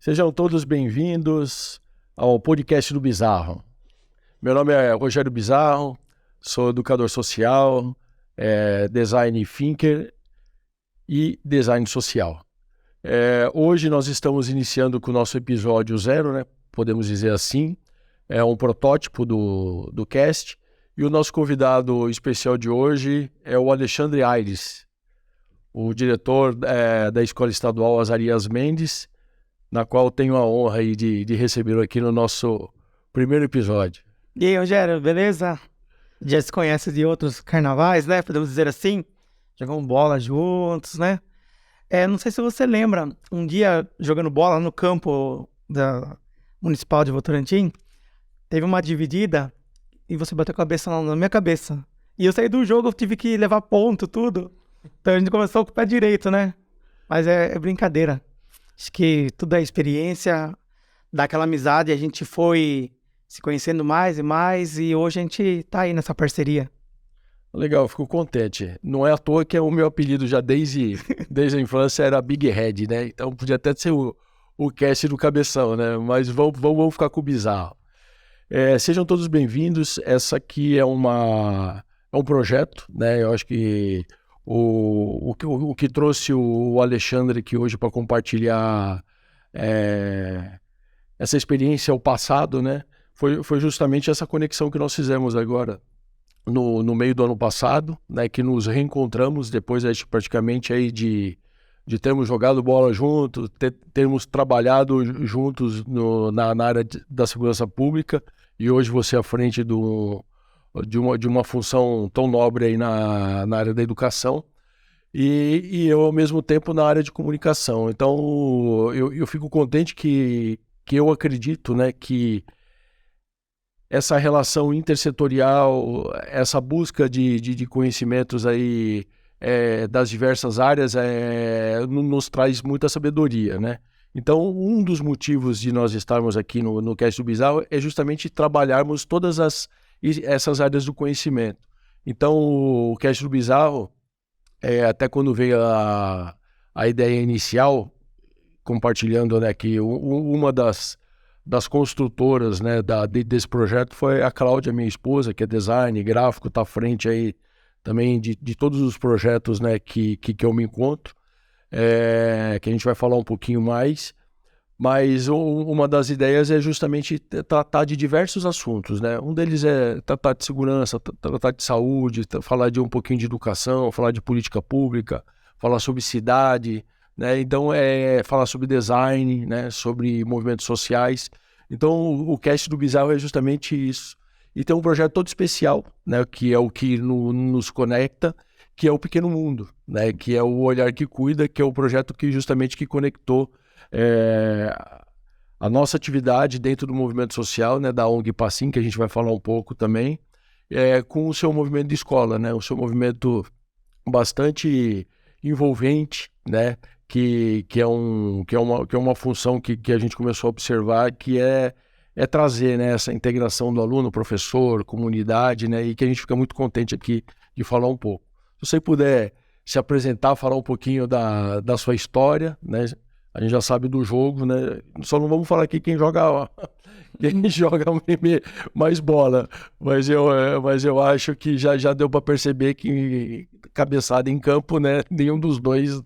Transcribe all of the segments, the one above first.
Sejam todos bem-vindos ao podcast do Bizarro. Meu nome é Rogério Bizarro, sou educador social, design thinker e design social. Hoje nós estamos iniciando com o nosso episódio 0, né? Podemos dizer assim. É um protótipo do cast. E o nosso convidado especial de hoje é o Alexandre Aires, o diretor da Escola Estadual Azarias Mendes, na qual tenho a honra aí de recebê-lo aqui no nosso primeiro episódio. E aí, Rogério, beleza? Já se conhece de outros carnavais, né? Podemos dizer assim. Jogamos bola juntos, né? Não sei se você lembra, um dia jogando bola no campo da Municipal de Votorantim, teve uma dividida e você bateu a cabeça na minha cabeça. E eu saí do jogo, eu tive que levar ponto, tudo. Então a gente começou com o pé direito, né? Mas é brincadeira. Acho que tudo é experiência, daquela amizade, a gente foi se conhecendo mais e mais, e hoje a gente tá aí nessa parceria. Legal, fico contente. Não é à toa que o meu apelido já desde a infância era Big Head, né? Então podia até ser o cast do Cabeção, né? Mas vamos ficar com o Bizarro. Sejam todos bem-vindos. Essa aqui é um projeto, né? Eu acho que o que trouxe o Alexandre aqui hoje para compartilhar essa experiência ao passado, né? Foi justamente essa conexão que nós fizemos agora no meio do ano passado, né? Que nos reencontramos depois praticamente aí de termos jogado bola juntos, termos trabalhado juntos na área da segurança pública, e hoje você à frente de uma função tão nobre aí na área da educação, e eu ao mesmo tempo na área de comunicação. Então eu fico contente que eu acredito, né, que essa relação intersetorial, essa busca de conhecimentos aí das diversas áreas nos traz muita sabedoria, né? Então, um dos motivos de nós estarmos aqui no Cast do Bizarro é justamente trabalharmos todas essas áreas do conhecimento. Então, o Cast do Bizarro, até quando veio a ideia inicial, compartilhando, né, que uma das construtoras, né, desse projeto foi a Cláudia, minha esposa, que é design, gráfico, está à frente aí também de todos os projetos, né, que eu me encontro, que a gente vai falar um pouquinho mais, mas uma das ideias é justamente tratar de diversos assuntos, né? Um deles é tratar de segurança, tratar de saúde, falar de um pouquinho de educação, falar de política pública, falar sobre cidade, né? Então falar sobre design, né? Sobre movimentos sociais. Então o cast do Bizarro é justamente isso. E tem um projeto todo especial, né? Que é o que nos conecta, que é o Pequeno Mundo, né? Que é o Olhar que Cuida, que é o projeto que justamente que conectou a nossa atividade dentro do movimento social, né? Da ONG Passim, que a gente vai falar um pouco também, com o seu movimento de escola, né? O seu movimento bastante envolvente, né? Que é uma função que a gente começou a observar, que é trazer, né, essa integração do aluno, professor, comunidade, né? E que a gente fica muito contente aqui de falar um pouco. Se você puder se apresentar, falar um pouquinho da sua história, né? A gente já sabe do jogo, né? Só não vamos falar aqui quem joga mais bola, mas eu acho que já deu para perceber que cabeçada em campo, né? Nenhum dos dois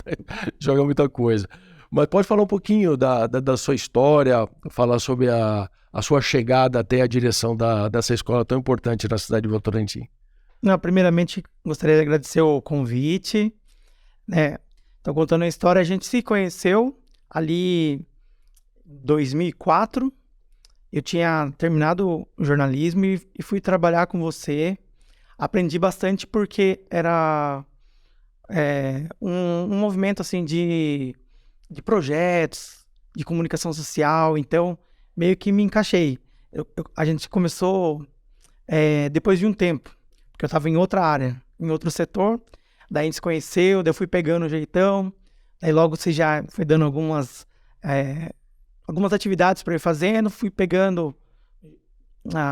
joga muita coisa. Mas pode falar um pouquinho da sua história, falar sobre a sua chegada até a direção dessa escola tão importante na cidade de Votorantim. Não, primeiramente, gostaria de agradecer o convite, né? Então, contando a história, a gente se conheceu ali em 2004. Eu tinha terminado o jornalismo e fui trabalhar com você. Aprendi bastante porque era um movimento assim de projetos, de comunicação social. Então, meio que me encaixei. A gente começou depois de um tempo, porque eu estava em outra área, em outro setor. Daí a gente se conheceu, daí eu fui pegando o jeitão. Daí logo você já foi dando algumas atividades para ir fazendo, fui pegando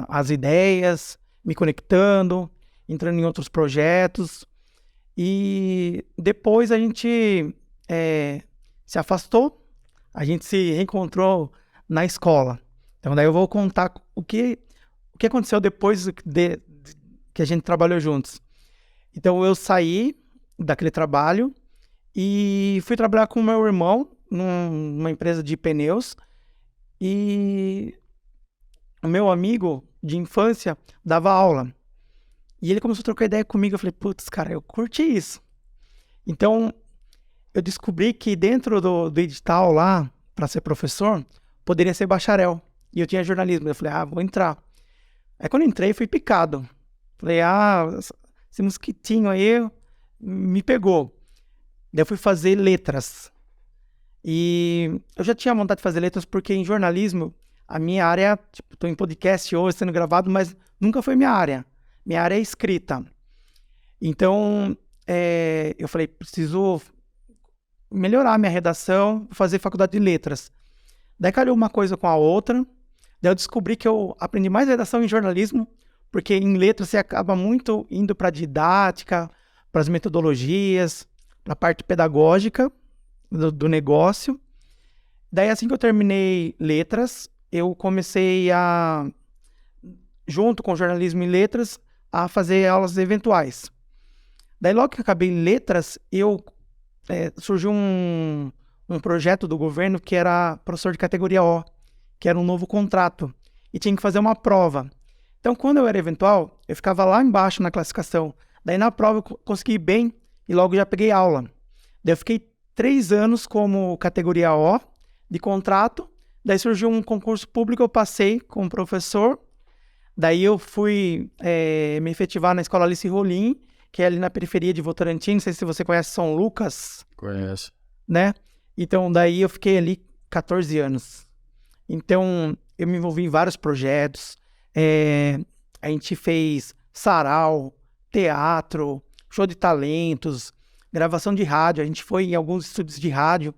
as ideias, me conectando, entrando em outros projetos. E depois a gente se afastou. a gente se reencontrou na escola. Então daí eu vou contar o que aconteceu depois que a gente trabalhou juntos. Então eu saí daquele trabalho e fui trabalhar com o meu irmão numa empresa de pneus. E o meu amigo de infância dava aula. E ele começou a trocar ideia comigo. Eu falei, putz, cara, eu curti isso. Então, eu descobri que dentro do edital lá, para ser professor, poderia ser bacharel. E eu tinha jornalismo. Eu falei, vou entrar. Aí quando eu entrei, fui picado. Falei, esse mosquitinho aí me pegou. Daí eu fui fazer letras. E eu já tinha vontade de fazer letras porque em jornalismo, a minha área, tipo, tô em podcast hoje sendo gravado, mas nunca foi minha área. Minha área é escrita. Então, eu falei, preciso melhorar minha redação, fazer faculdade de letras. Daí calhou uma coisa com a outra. Daí eu descobri que eu aprendi mais redação em jornalismo, porque em letras você acaba muito indo para a didática, para as metodologias, para a parte pedagógica do negócio. Daí assim que eu terminei letras, eu comecei junto com jornalismo e letras, a fazer aulas eventuais. Daí logo que eu acabei letras, surgiu um projeto do governo que era professor de categoria O, que era um novo contrato, e tinha que fazer uma prova. Então quando eu era eventual, eu ficava lá embaixo na classificação. Daí na prova eu consegui ir bem e logo já peguei aula. Daí eu fiquei 3 anos como categoria O de contrato. Daí surgiu um concurso público, eu passei como professor. Daí eu fui me efetivar na escola Alice Rolim, que é ali na periferia de Votorantim. Não sei se você conhece São Lucas. Conheço. Né? Então daí eu fiquei ali 14 anos. Então eu me envolvi em vários projetos. A gente fez sarau, teatro, show de talentos, gravação de rádio. A gente foi em alguns estúdios de rádio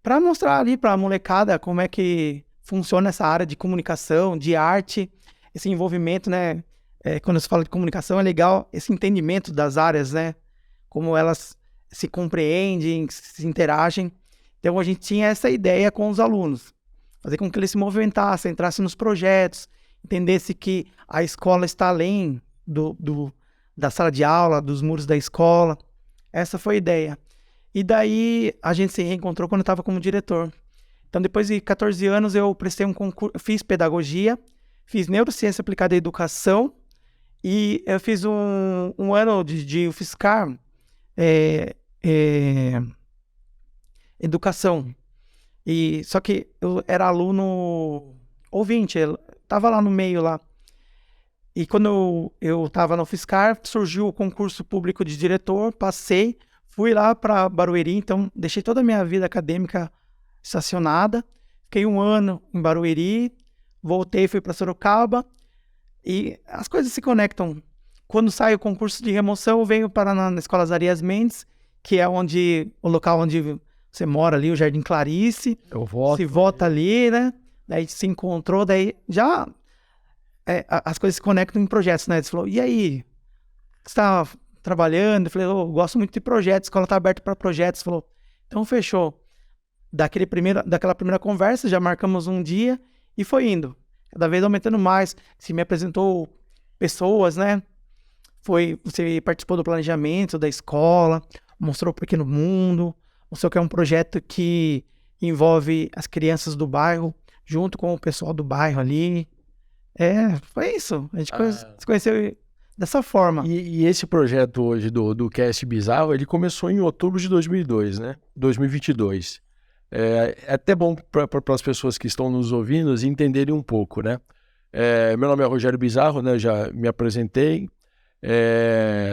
para mostrar ali para a molecada como é que funciona essa área de comunicação, de arte, esse envolvimento, né? Quando se fala de comunicação, é legal esse entendimento das áreas, né? Como elas se compreendem, se interagem. Então a gente tinha essa ideia com os alunos, fazer com que eles se movimentassem, entrassem nos projetos, entendesse que a escola está além da sala de aula, dos muros da escola. Essa foi a ideia. E daí a gente se reencontrou quando eu estava como diretor. Então depois de 14 anos eu prestei um concurso, fiz pedagogia, fiz neurociência aplicada à educação e eu fiz um ano de UFSCar, educação. Só que eu era aluno ouvinte, eu estava lá no meio lá. E quando eu estava no UFSCar, surgiu o concurso público de diretor, passei, fui lá para Barueri, então deixei toda a minha vida acadêmica estacionada, fiquei 1 ano em Barueri, voltei, fui para Sorocaba, e as coisas se conectam. Quando sai o concurso de remoção, eu venho para na Escola Zarias Mendes, que é o local onde você mora ali, o Jardim Clarice. Eu voto. Se vota ali, né? Daí se encontrou, daí já as coisas se conectam em projetos, né? Você falou, e aí? Você está trabalhando? Eu falei, eu gosto muito de projetos, a escola está aberta para projetos. Você falou, então fechou. Daquela primeira conversa, já marcamos um dia e foi indo. Cada vez aumentando mais. Se me apresentou pessoas, né? Você participou do planejamento da escola, mostrou o Pequeno Mundo, mostrou que é um projeto que envolve as crianças do bairro, junto com o pessoal do bairro ali. Foi isso. A gente se conheceu dessa forma. E esse projeto hoje do Cast Bizarro, ele começou em outubro de 2002, né? 2022. É até bom para as pessoas que estão nos ouvindo entenderem um pouco, né? Meu nome é Rogério Bizarro, né? Já me apresentei.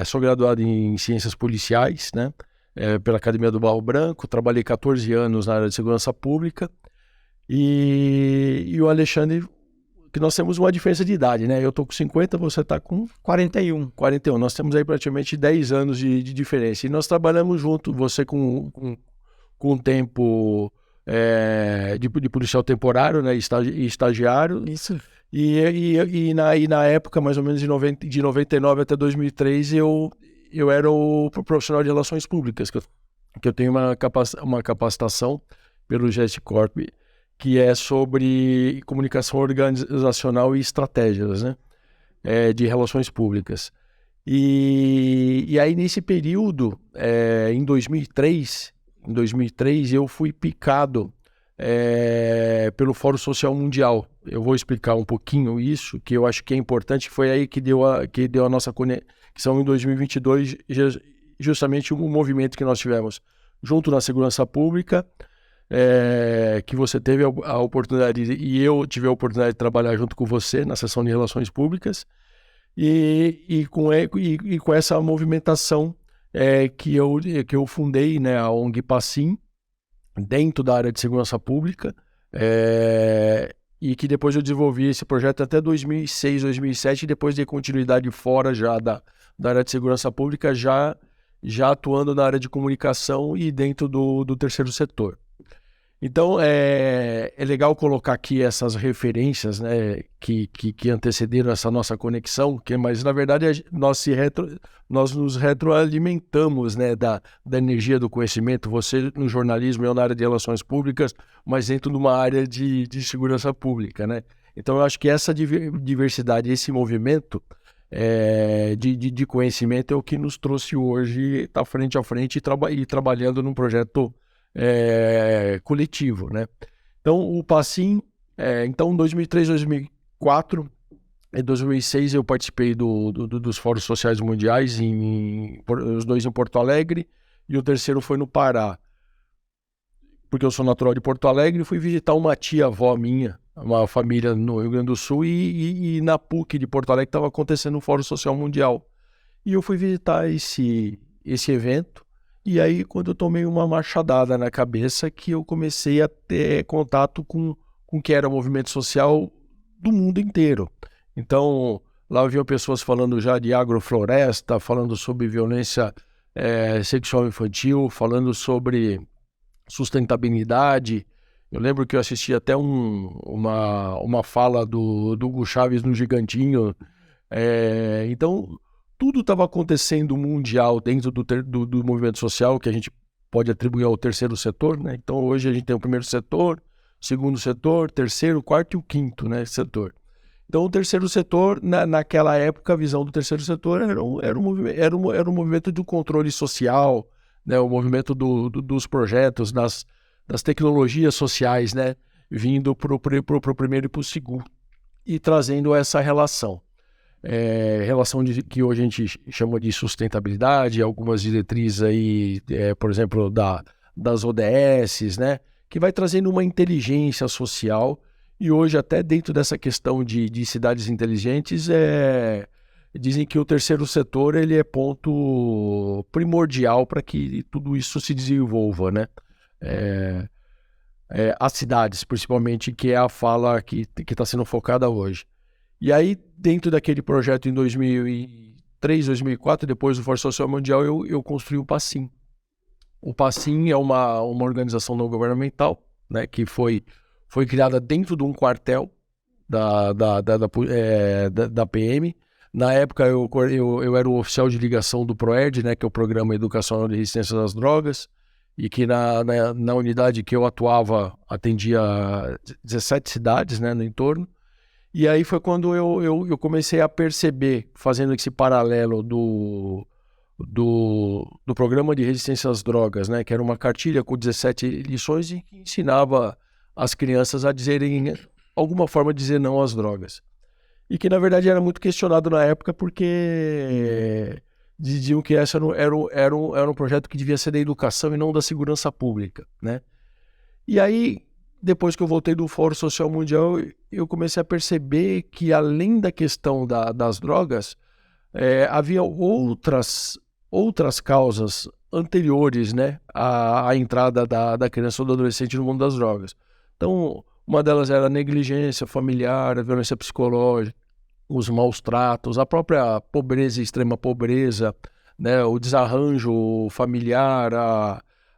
Sou graduado em Ciências Policiais, né? Pela Academia do Barro Branco. Trabalhei 14 anos na área de segurança pública. E o Alexandre, que nós temos uma diferença de idade, né? Eu tô com 50, você tá com 41. Nós temos aí praticamente 10 anos de diferença. E nós trabalhamos junto, você com tempo de policial temporário, né? Estagiário. Isso. E na época, mais ou menos de 99 até 2003, eu era o profissional de relações públicas, que eu tenho uma capacitação pelo GestCorp, que é sobre comunicação organizacional e estratégias, né? De relações públicas. E aí, nesse período, em 2003, eu fui picado pelo Fórum Social Mundial. Eu vou explicar um pouquinho isso, que eu acho que é importante. Foi aí que deu a nossa conexão em 2022, justamente um movimento que nós tivemos junto na segurança pública, que você teve a oportunidade, e eu tive a oportunidade de trabalhar junto com você na seção de relações públicas, e com essa movimentação que eu fundei, né, a ONG Passim, dentro da área de segurança pública, e que depois eu desenvolvi esse projeto até 2006, 2007, e depois dei continuidade fora já da área de segurança pública, já atuando na área de comunicação e dentro do terceiro setor. Então, é legal colocar aqui essas referências, né, que antecederam essa nossa conexão, mas, na verdade, nós nos retroalimentamos, né, da energia do conhecimento, você no jornalismo, eu na área de relações públicas, mas dentro de uma área de segurança pública, né? Então, eu acho que essa diversidade, esse movimento de conhecimento é o que nos trouxe hoje, estar frente a frente e trabalhando num projeto coletivo, né? Então, o Passim, então, em 2003, 2004 e 2006 eu participei dos Fóruns Sociais Mundiais, os dois em Porto Alegre, e o terceiro foi no Pará. Porque eu sou natural de Porto Alegre, fui visitar uma tia-avó minha, uma família no Rio Grande do Sul, e na PUC de Porto Alegre estava acontecendo um Fórum Social Mundial. E eu fui visitar esse evento, e aí, quando eu tomei uma machadada na cabeça, que eu comecei a ter contato com o que era o movimento social do mundo inteiro. Então, lá haviam pessoas falando já de agrofloresta, falando sobre violência sexual infantil, falando sobre sustentabilidade. Eu lembro que eu assisti até uma fala do Hugo Chávez no Gigantinho. Então, tudo estava acontecendo mundial dentro do movimento social, que a gente pode atribuir ao terceiro setor, né? Então, hoje a gente tem o primeiro setor, segundo setor, terceiro, quarto e o quinto, né, setor. Então, o terceiro setor, naquela época, a visão do terceiro setor era um movimento do controle social, né, o movimento dos projetos, das tecnologias sociais, né, vindo para o primeiro e para o segundo, e trazendo essa relação. Relação que hoje a gente chama de sustentabilidade, algumas diretrizes aí, por exemplo, das ODS, né, que vai trazendo uma inteligência social, e hoje até dentro dessa questão de cidades inteligentes, dizem que o terceiro setor ele é ponto primordial para que tudo isso se desenvolva, né? As cidades, principalmente, que é a fala que está sendo focada hoje. E aí, dentro daquele projeto em 2003, 2004, depois do Fórum Social Mundial, eu construí o Passim. O Passim é uma organização não governamental, né, que foi criada dentro de um quartel da PM. Na época, eu era o oficial de ligação do PROERD, né, que é o Programa Educacional de Resistência às Drogas, e que na unidade que eu atuava atendia 17 cidades, né, no entorno. E aí foi quando eu comecei a perceber, fazendo esse paralelo do programa de resistência às drogas, né, que era uma cartilha com 17 lições e que ensinava as crianças a dizerem, alguma forma, dizer não às drogas. E que, na verdade, era muito questionado na época porque diziam que esse era um projeto que devia ser da educação e não da segurança pública, né? E aí, depois que eu voltei do Fórum Social Mundial, eu comecei a perceber que, além da questão das drogas, havia outras causas anteriores, né, à entrada da criança ou do adolescente no mundo das drogas. Então, uma delas era a negligência familiar, a violência psicológica, os maus tratos, a própria pobreza e extrema pobreza, né, o desarranjo familiar,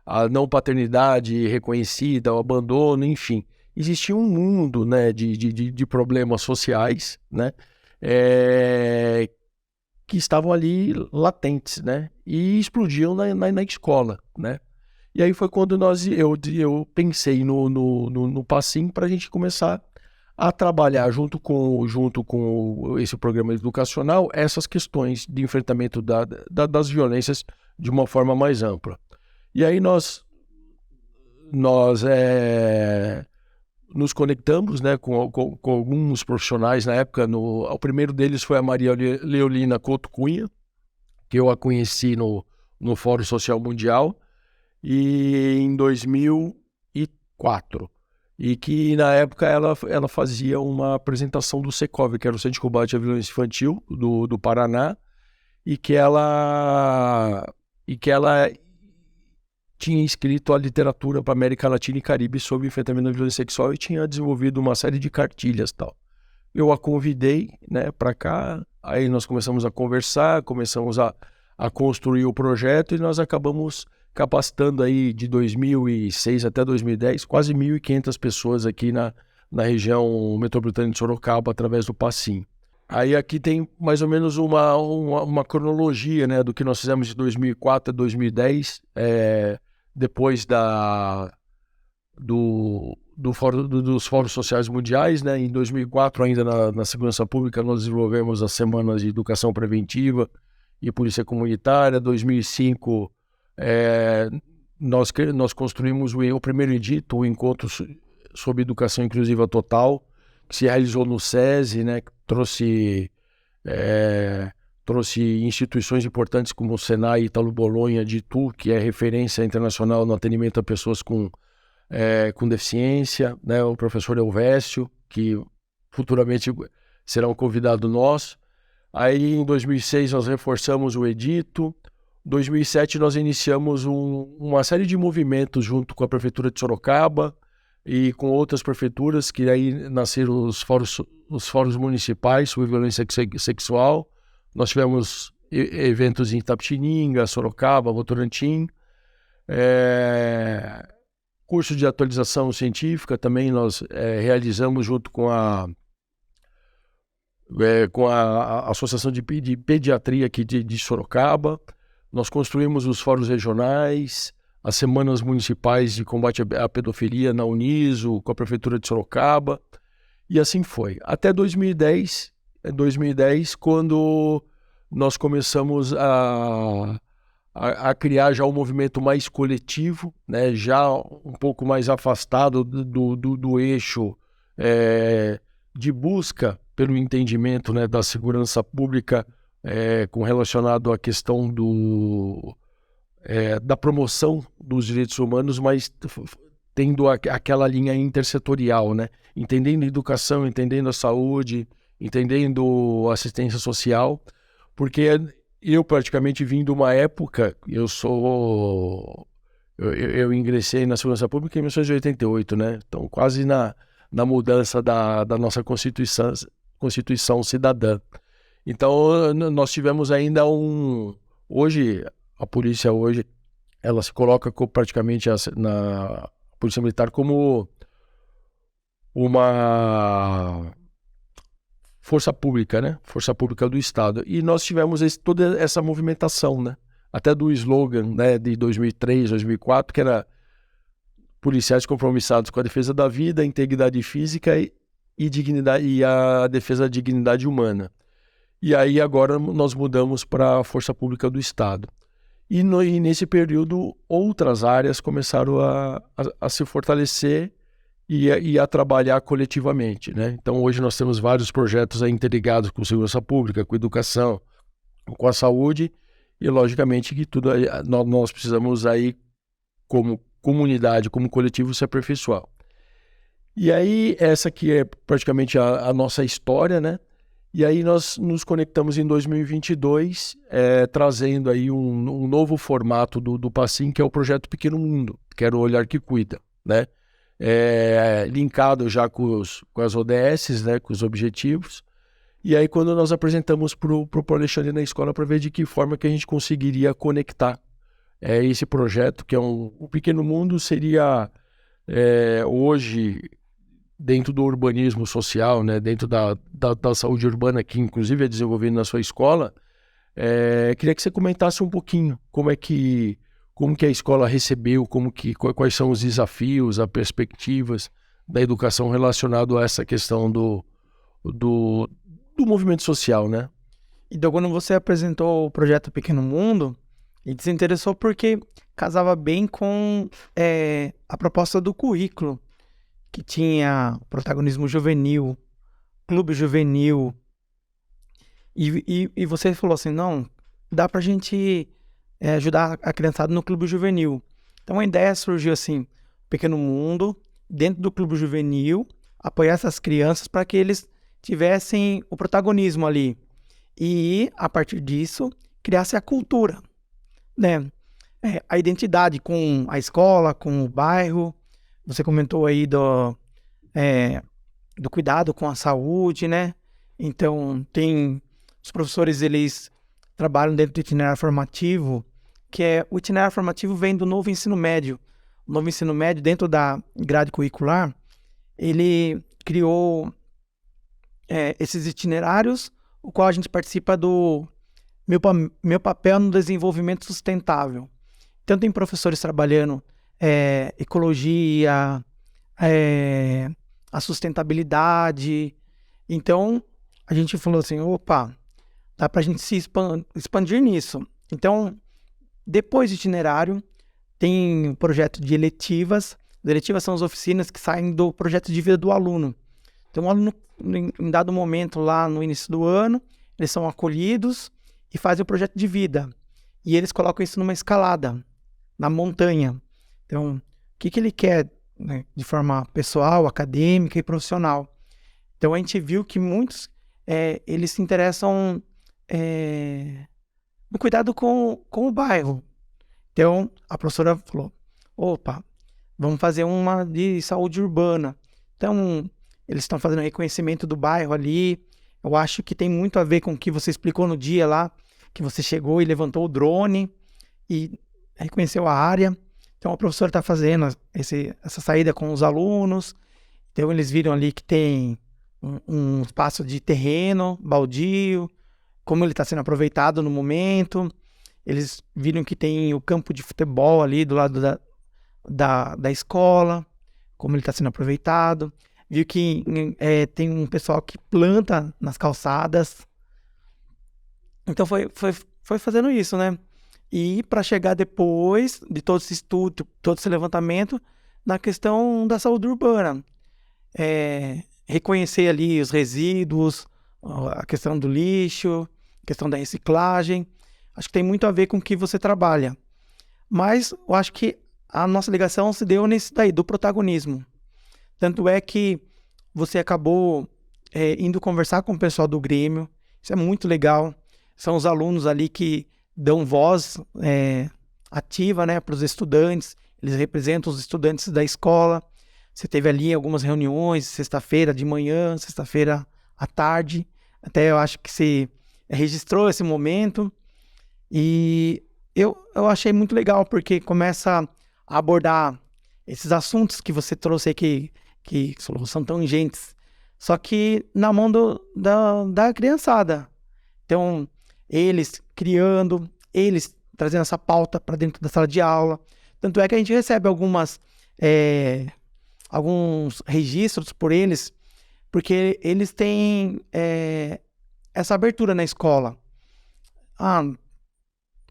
a não paternidade reconhecida, o abandono, enfim. Existia um mundo, né, de problemas sociais, né, que estavam ali latentes, né, e explodiam na escola, né. E aí foi quando eu pensei no Passim para a gente começar a trabalhar junto com esse programa educacional essas questões de enfrentamento das violências de uma forma mais ampla. E aí nós nos conectamos, né, com alguns profissionais na época. O primeiro deles foi a Maria Leolina Couto Cunha, que eu a conheci no Fórum Social Mundial e em 2004. E que na época ela fazia uma apresentação do Secov, que era o Centro de Combate à Violência Infantil do Paraná, e que ela tinha escrito a literatura para América Latina e Caribe sobre enfrentamento da violência sexual e tinha desenvolvido uma série de cartilhas e tal. Eu a convidei, né, para cá, aí nós começamos a conversar, começamos a construir o projeto e nós acabamos capacitando aí de 2006 até 2010 quase 1.500 pessoas aqui na região metropolitana de Sorocaba através do Passim. Aí aqui tem mais ou menos uma cronologia, né, do que nós fizemos de 2004 a 2010, depois dos fóruns sociais mundiais, né? Em 2004, ainda na segurança pública, nós desenvolvemos as semanas de educação preventiva e polícia comunitária. 2005, nós construímos o primeiro edito, o Encontro sobre Educação Inclusiva Total, que se realizou no SESI, né? Que trouxe instituições importantes como o Senai, Italo Bolonha, de Itu, que é referência internacional no atendimento a pessoas com deficiência, né? O professor Elvésio, que futuramente será um convidado nosso. Aí em 2006 nós reforçamos o edito. Em 2007 nós iniciamos uma série de movimentos junto com a Prefeitura de Sorocaba e com outras prefeituras, que aí nasceram os fóruns municipais sobre violência sexual. Nós tivemos eventos em Itapetininga, Sorocaba, Votorantim. Curso de atualização científica também nós realizamos junto com a Associação de Pediatria aqui de Sorocaba. Nós construímos os fóruns regionais, as semanas municipais de combate à pedofilia na Uniso, com a Prefeitura de Sorocaba, e assim foi. Até 2010, quando nós começamos a criar já um movimento mais coletivo, né, já um pouco mais afastado do eixo de busca pelo entendimento, né, da segurança pública com relacionado à questão da promoção dos direitos humanos, mas tendo aquela linha intersetorial, né, entendendo a educação, entendendo a saúde, entendendo a assistência social, porque eu praticamente vim de uma época, eu ingressei na segurança pública em 1988, né? Então quase na mudança da nossa Constituição Cidadã. Então nós tivemos ainda hoje, a polícia ela se coloca praticamente na Polícia Militar como uma força pública, né? Força pública do Estado. E nós tivemos toda essa movimentação, né? Até do slogan, né, de 2003, 2004, que era policiais compromissados com a defesa da vida, a integridade física e dignidade, e a defesa da dignidade humana. E aí agora nós mudamos para a força pública do Estado. E nesse período outras áreas começaram a se fortalecer e a trabalhar coletivamente, né? Então hoje nós temos vários projetos aí interligados com segurança pública, com educação, com a saúde, e logicamente que tudo nós precisamos aí como comunidade, como coletivo, se aperfeiçoar. E aí essa aqui é praticamente a nossa história, né? E aí nós nos conectamos em 2022, trazendo aí um novo formato do Passim, que é o projeto Pequeno Mundo, que era o Olhar que Cuida, né? Linkado já com as ODS, né, com os objetivos. E aí quando nós apresentamos para o Alexandre na escola para ver de que forma que a gente conseguiria conectar esse projeto, que é o Pequeno Mundo, seria hoje dentro do urbanismo social, né, dentro da saúde urbana, que inclusive é desenvolvido na sua escola. Queria que você comentasse um pouquinho como é que como que a escola recebeu, quais são os desafios, as perspectivas da educação relacionado a essa questão do movimento social, né? Então, quando você apresentou o projeto Pequeno Mundo, ele se interessou porque casava bem com a proposta do currículo, que tinha protagonismo juvenil, clube juvenil, e você falou assim, não, dá pra gente ajudar a criançada no clube juvenil. Então a ideia surgiu assim, Pequeno Mundo, dentro do clube juvenil, apoiar essas crianças para que eles tivessem o protagonismo ali. E, a partir disso, criasse a cultura, né? A identidade com a escola, com o bairro. Você comentou aí do cuidado com a saúde, né? Então, os professores, eles trabalham dentro do itinerário formativo, o itinerário formativo vem do novo ensino médio. O novo ensino médio, dentro da grade curricular, ele criou esses itinerários, o qual a gente participa do meu papel no desenvolvimento sustentável. Então, tem professores trabalhando ecologia, a sustentabilidade. Então, a gente falou assim, opa, dá para a gente se expandir nisso. Então, depois do itinerário, tem o projeto de eletivas. As eletivas são as oficinas que saem do projeto de vida do aluno. Então, o aluno, em dado momento, lá no início do ano, eles são acolhidos e fazem o projeto de vida. E eles colocam isso numa escalada, na montanha. Então, o que ele quer, né, de forma pessoal, acadêmica e profissional. Então, a gente viu que muitos, eles se interessam no cuidado com o bairro. Então, a professora falou, opa, vamos fazer uma de saúde urbana. Então, eles estão fazendo reconhecimento do bairro ali. Eu acho que tem muito a ver com o que você explicou no dia lá, que você chegou e levantou o drone e reconheceu a área. Então, a professora está fazendo essa saída com os alunos. Então, eles viram ali que tem um espaço de terreno baldio, como ele está sendo aproveitado no momento. Eles viram que tem o campo de futebol ali do lado da escola, como ele está sendo aproveitado. Viu que tem um pessoal que planta nas calçadas. Então foi fazendo isso, né? E para chegar depois de todo esse estudo, todo esse levantamento, na questão da saúde urbana. Reconhecer ali os resíduos, a questão do lixo, a questão da reciclagem. Acho que tem muito a ver com o que você trabalha. Mas eu acho que a nossa ligação se deu nesse daí, do protagonismo. Tanto é que você acabou indo conversar com o pessoal do Grêmio. Isso é muito legal. São os alunos ali que dão voz ativa, né, para os estudantes. Eles representam os estudantes da escola. Você teve ali algumas reuniões, sexta-feira de manhã, sexta-feira à tarde. Até eu acho que você registrou esse momento. E eu achei muito legal, porque começa a abordar esses assuntos que você trouxe aqui, que são tangentes, só que na mão da criançada. Então, eles criando, eles trazendo essa pauta para dentro da sala de aula. Tanto é que a gente recebe alguns registros por eles, porque eles têm essa abertura na escola.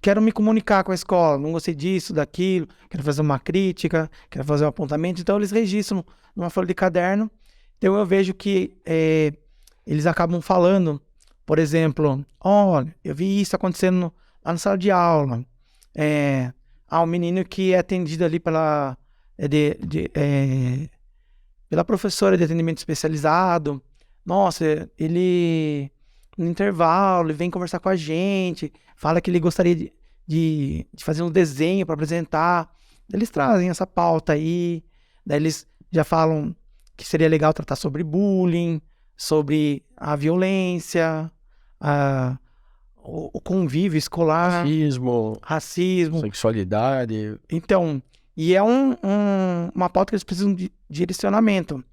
Quero me comunicar com a escola, não gostei disso, daquilo, quero fazer uma crítica, quero fazer um apontamento. Então, eles registram numa folha de caderno. Então, eu vejo que eles acabam falando, por exemplo, olha, eu vi isso acontecendo lá na sala de aula. Um menino que é atendido ali pela professora de atendimento especializado. Nossa, ele no intervalo, ele vem conversar com a gente, fala que ele gostaria de fazer um desenho para apresentar. Eles trazem essa pauta aí, daí eles já falam que seria legal tratar sobre bullying, sobre a violência, o convívio escolar, racismo, sexualidade. Então, e é uma pauta que eles precisam de direcionamento.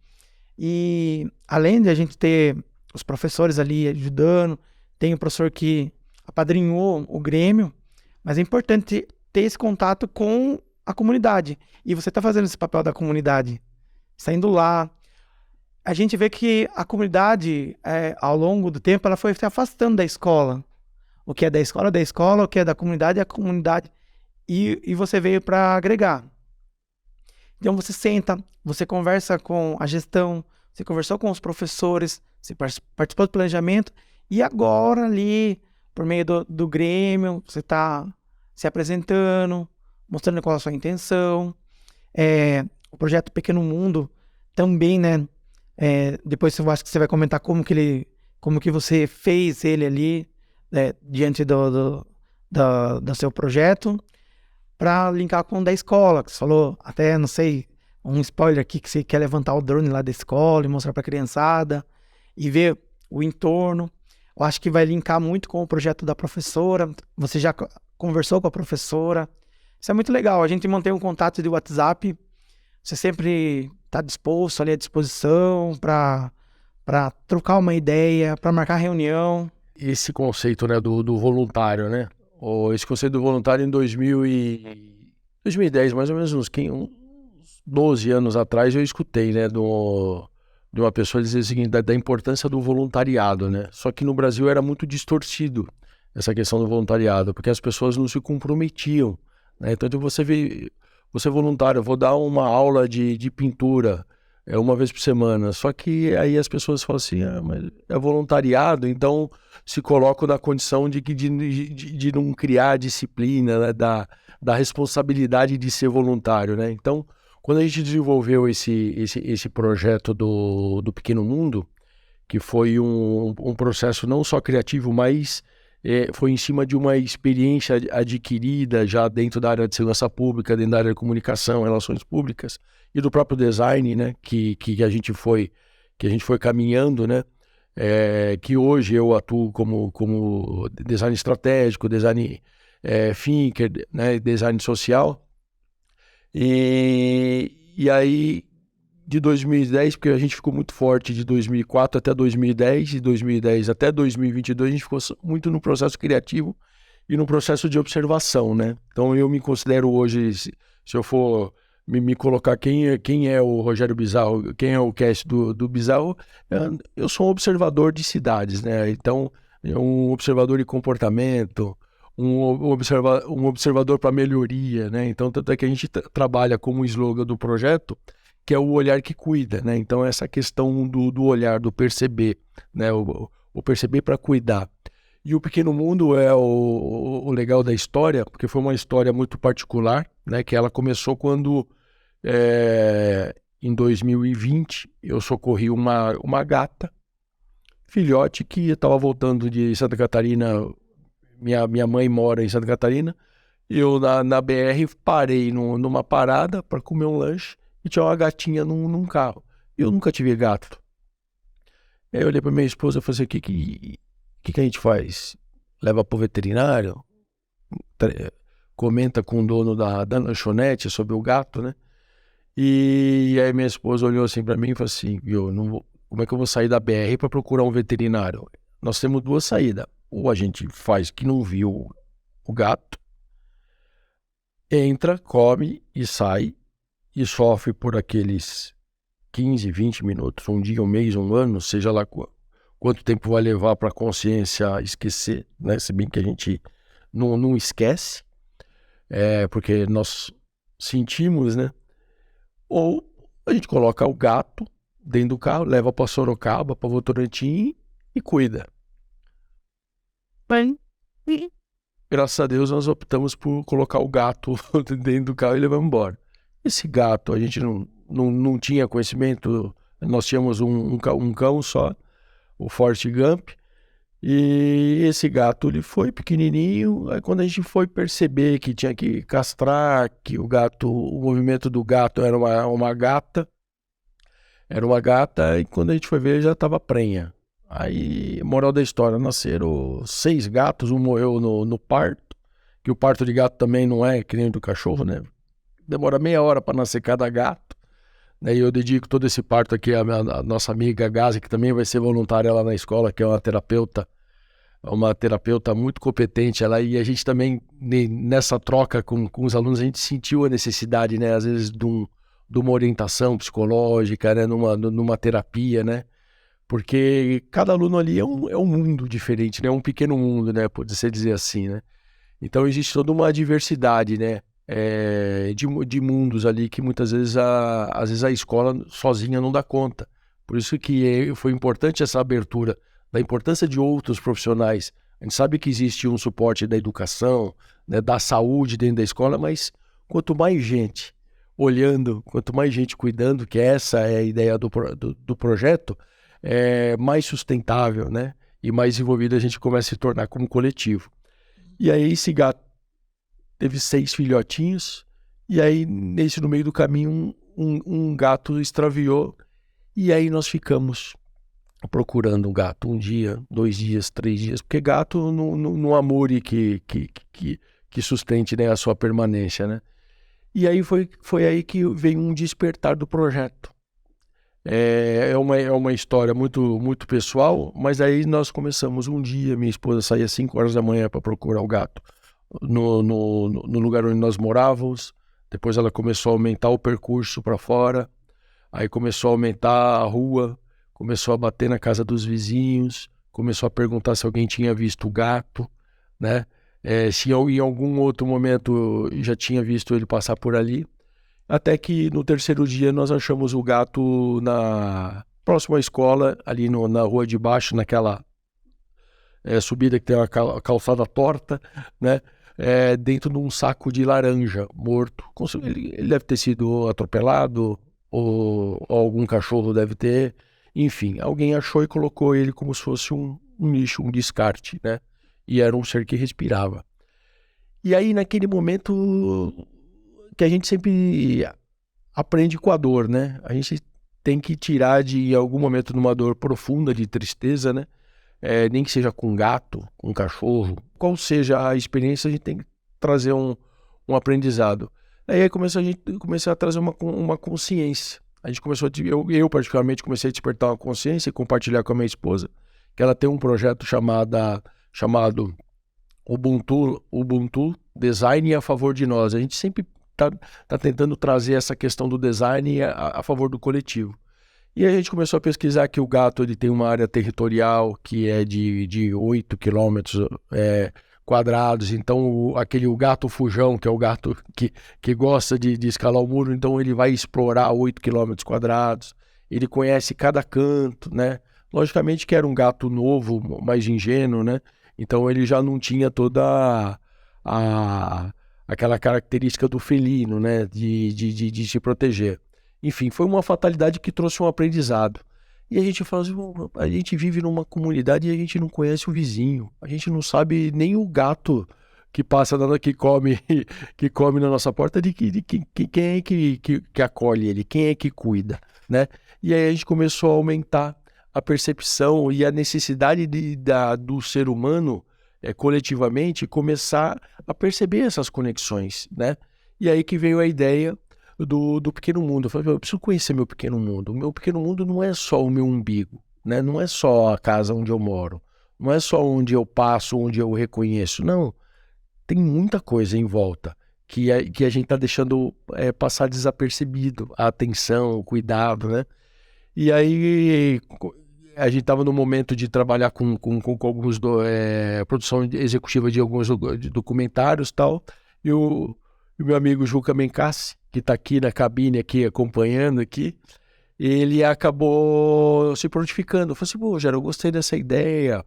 E além de a gente ter os professores ali ajudando, tem o professor que apadrinhou o Grêmio, mas é importante ter esse contato com a comunidade. E você está fazendo esse papel da comunidade, saindo lá. A gente vê que a comunidade, ao longo do tempo, ela foi se afastando da escola. O que é da escola é da escola, o que é da comunidade é a comunidade. E você veio para agregar. Então você senta, você conversa com a gestão, você conversou com os professores, você participou do planejamento, e agora ali, por meio do Grêmio, você está se apresentando, mostrando qual é a sua intenção. O projeto Pequeno Mundo também, né? Depois eu acho que você vai comentar como que você fez ele ali, diante do seu projeto, para linkar com o da escola, que você falou, até, não sei, um spoiler aqui, que você quer levantar o drone lá da escola e mostrar para a criançada e ver o entorno. Eu acho que vai linkar muito com o projeto da professora. Você já conversou com a professora. Isso é muito legal. A gente mantém um contato de WhatsApp. Você sempre está disposto ali à disposição para trocar uma ideia, para marcar reunião. Esse conceito, né, do voluntário, né? Esse conceito do voluntário em 2010, mais ou menos uns 12 anos atrás, eu escutei, né, de uma pessoa dizer o seguinte, da importância do voluntariado, né? Só que no Brasil era muito distorcido essa questão do voluntariado, porque as pessoas não se comprometiam, né? Então você é voluntário, eu vou dar uma aula de pintura uma vez por semana, só que aí as pessoas falam assim, mas é voluntariado, então se colocam na condição de não criar a disciplina, né, da responsabilidade de ser voluntário, né? Então, quando a gente desenvolveu esse projeto do Pequeno Mundo, que foi um processo não só criativo, mas foi em cima de uma experiência adquirida já dentro da área de segurança pública, dentro da área de comunicação, relações públicas, e do próprio design, né, que a gente foi caminhando, né, que hoje eu atuo como design estratégico, design thinker, né, design social, e aí de 2010, porque a gente ficou muito forte de 2004 até 2010, de 2010 até 2022, a gente ficou muito no processo criativo e no processo de observação, né? Então eu me considero hoje, se eu for me colocar quem é o Rogério Bizarro, quem é o cast do Bizarro, eu sou um observador de cidades, né? Então, um observador de comportamento, um observador para melhoria, né? Então, tanto é que a gente trabalha como slogan do projeto, que é o olhar que cuida, né? Então, essa questão do olhar, do perceber, né? O perceber para cuidar. E o Pequeno Mundo é o legal da história, porque foi uma história muito particular, né? Que ela começou quando, em 2020, eu socorri uma gata, filhote, que estava voltando de Santa Catarina. Minha mãe mora em Santa Catarina. Eu, na BR, parei numa parada para comer um lanche e tinha uma gatinha num carro. Eu nunca tive gato. Aí eu olhei para minha esposa e falei assim, o que a gente faz? Leva pro veterinário? Comenta com o dono da lanchonete sobre o gato, né? E aí minha esposa olhou assim para mim e falou assim, como é que eu vou sair da BR para procurar um veterinário? Nós temos duas saídas. Ou a gente faz que não viu o gato, entra, come e sai, e sofre por aqueles 15, 20 minutos, um dia, um mês, um ano, seja lá quanto tempo vai levar para a consciência esquecer, né? Se bem que a gente não esquece, porque nós sentimos, né? Ou a gente coloca o gato dentro do carro, leva para Sorocaba, para Votorantim e cuida. Bem, graças a Deus nós optamos por colocar o gato dentro do carro e levar embora. Esse gato a gente não tinha conhecimento, nós tínhamos um cão só, o Forrest Gump, e esse gato ele foi pequenininho. Aí quando a gente foi perceber que tinha que castrar, que o movimento do gato era uma gata, e quando a gente foi ver ele já estava prenha. Aí, moral da história, nasceram 6 gatos, um morreu no parto, que o parto de gato também não é que nem do cachorro, né? Demora meia hora para nascer cada gato. E eu dedico todo esse parto aqui à nossa amiga Gazi, que também vai ser voluntária lá na escola, que é uma terapeuta uma terapeuta muito competente, e a gente também, nessa troca com os alunos, a gente sentiu a necessidade, né, às vezes, de uma orientação psicológica, né, numa terapia, né, porque cada aluno ali é um mundo diferente, né, um pequeno mundo, né, pode-se dizer assim, né. Então existe toda uma diversidade, né, de mundos ali que muitas vezes às vezes a escola sozinha não dá conta. Por isso que foi importante essa abertura da importância de outros profissionais. A gente sabe que existe um suporte da educação, né, da saúde dentro da escola, mas quanto mais gente olhando, quanto mais gente cuidando, que essa é a ideia do projeto, mais sustentável, né, e mais envolvido a gente começa a se tornar como coletivo. E aí esse gato teve 6 filhotinhos, e aí no meio do caminho um gato extraviou, e aí nós ficamos procurando um gato 1 dia, 2 dias, 3 dias, porque gato não amore que sustente, né, a sua permanência, né? E aí foi aí que veio um despertar do projeto. É uma história muito, muito pessoal, mas aí nós começamos um dia, minha esposa saía às 5 horas da manhã para procurar o gato no lugar onde nós morávamos, depois ela começou a aumentar o percurso para fora, aí começou a aumentar a rua, começou a bater na casa dos vizinhos, começou a perguntar se alguém tinha visto o gato, né? Se em algum outro momento já tinha visto ele passar por ali, até que no terceiro dia nós achamos o gato próximo à escola, ali na rua de baixo, naquela subida que tem uma calçada torta, né? Dentro de um saco de laranja morto. Ele deve ter sido atropelado, ou algum cachorro deve ter. Enfim, alguém achou e colocou ele como se fosse um lixo, um descarte, né? E era um ser que respirava. E aí, naquele momento que a gente sempre aprende com a dor, né? A gente tem que tirar em algum momento, numa dor profunda de tristeza, né? Nem que seja com gato, com cachorro, qual seja a experiência, a gente tem que trazer um aprendizado. Aí comecei a trazer uma consciência. A gente começou, eu particularmente comecei a despertar uma consciência e compartilhar com a minha esposa, que ela tem um projeto chamado Ubuntu Design a favor de nós. A gente sempre tá tentando trazer essa questão do design a favor do coletivo. E a gente começou a pesquisar que o gato ele tem uma área territorial que é de 8 quilômetros quadrados. Então, o gato fujão, que é o gato que gosta de escalar o muro, então ele vai explorar 8 quilômetros quadrados. Ele conhece cada canto, né? Logicamente que era um gato novo, mais ingênuo, né? Então, ele já não tinha toda aquela característica do felino, né? De se proteger. Enfim, foi uma fatalidade que trouxe um aprendizado. E a gente fala assim, a gente vive numa comunidade e a gente não conhece o vizinho. A gente não sabe nem o gato que passa, que come na nossa porta, de quem é que acolhe ele, quem é que cuida, né? E aí a gente começou a aumentar a percepção e a necessidade do ser humano, coletivamente, começar a perceber essas conexões, né? E aí que veio a ideia do pequeno mundo. Eu falei, eu preciso conhecer meu pequeno mundo. O meu pequeno mundo não é só o meu umbigo, né? Não é só a casa onde eu moro, não é só onde eu passo, onde eu reconheço. Não, tem muita coisa em volta que a gente está deixando passar desapercebido, a atenção, o cuidado, né? E aí a gente estava no momento de trabalhar com alguns produção executiva de alguns documentários e tal, e o meu amigo Juca Mencassi, que está aqui na cabine, aqui, acompanhando aqui, ele acabou se prontificando. Eu falei assim, pô, Gera, eu gostei dessa ideia. O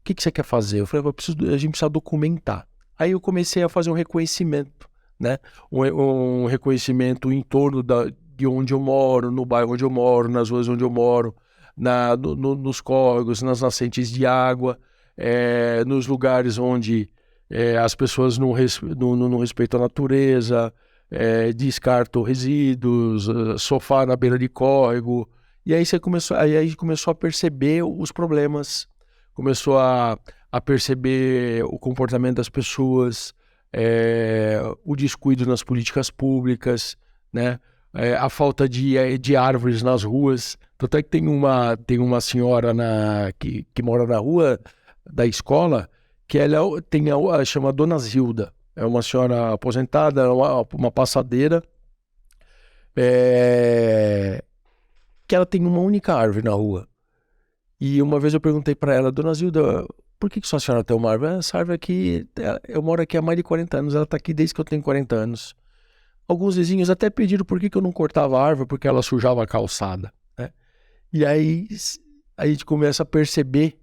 que você quer fazer? Eu falei, a gente precisa documentar. Aí eu comecei a fazer um reconhecimento, né? Um reconhecimento em torno de onde eu moro, no bairro onde eu moro, nas ruas onde eu moro, nos córregos, nas nascentes de água, nos lugares onde as pessoas não respeitam a natureza, descartam resíduos, sofá na beira de córrego. E aí a gente começou a perceber os problemas, começou a perceber o comportamento das pessoas, o descuido nas políticas públicas, né? A falta de árvores nas ruas, Tanto é que tem uma senhora que mora na rua da escola, que ela chama Dona Zilda. É uma senhora aposentada, uma passadeira, é, que ela tem uma única árvore na rua. E uma vez eu perguntei para ela, Dona Zilda, por que sua senhora tem uma árvore? Essa árvore aqui, eu moro aqui há mais de 40 anos, ela está aqui desde que eu tenho 40 anos. Alguns vizinhos até pediram por que eu não cortava a árvore, porque ela sujava a calçada, né? E aí a gente começa a perceber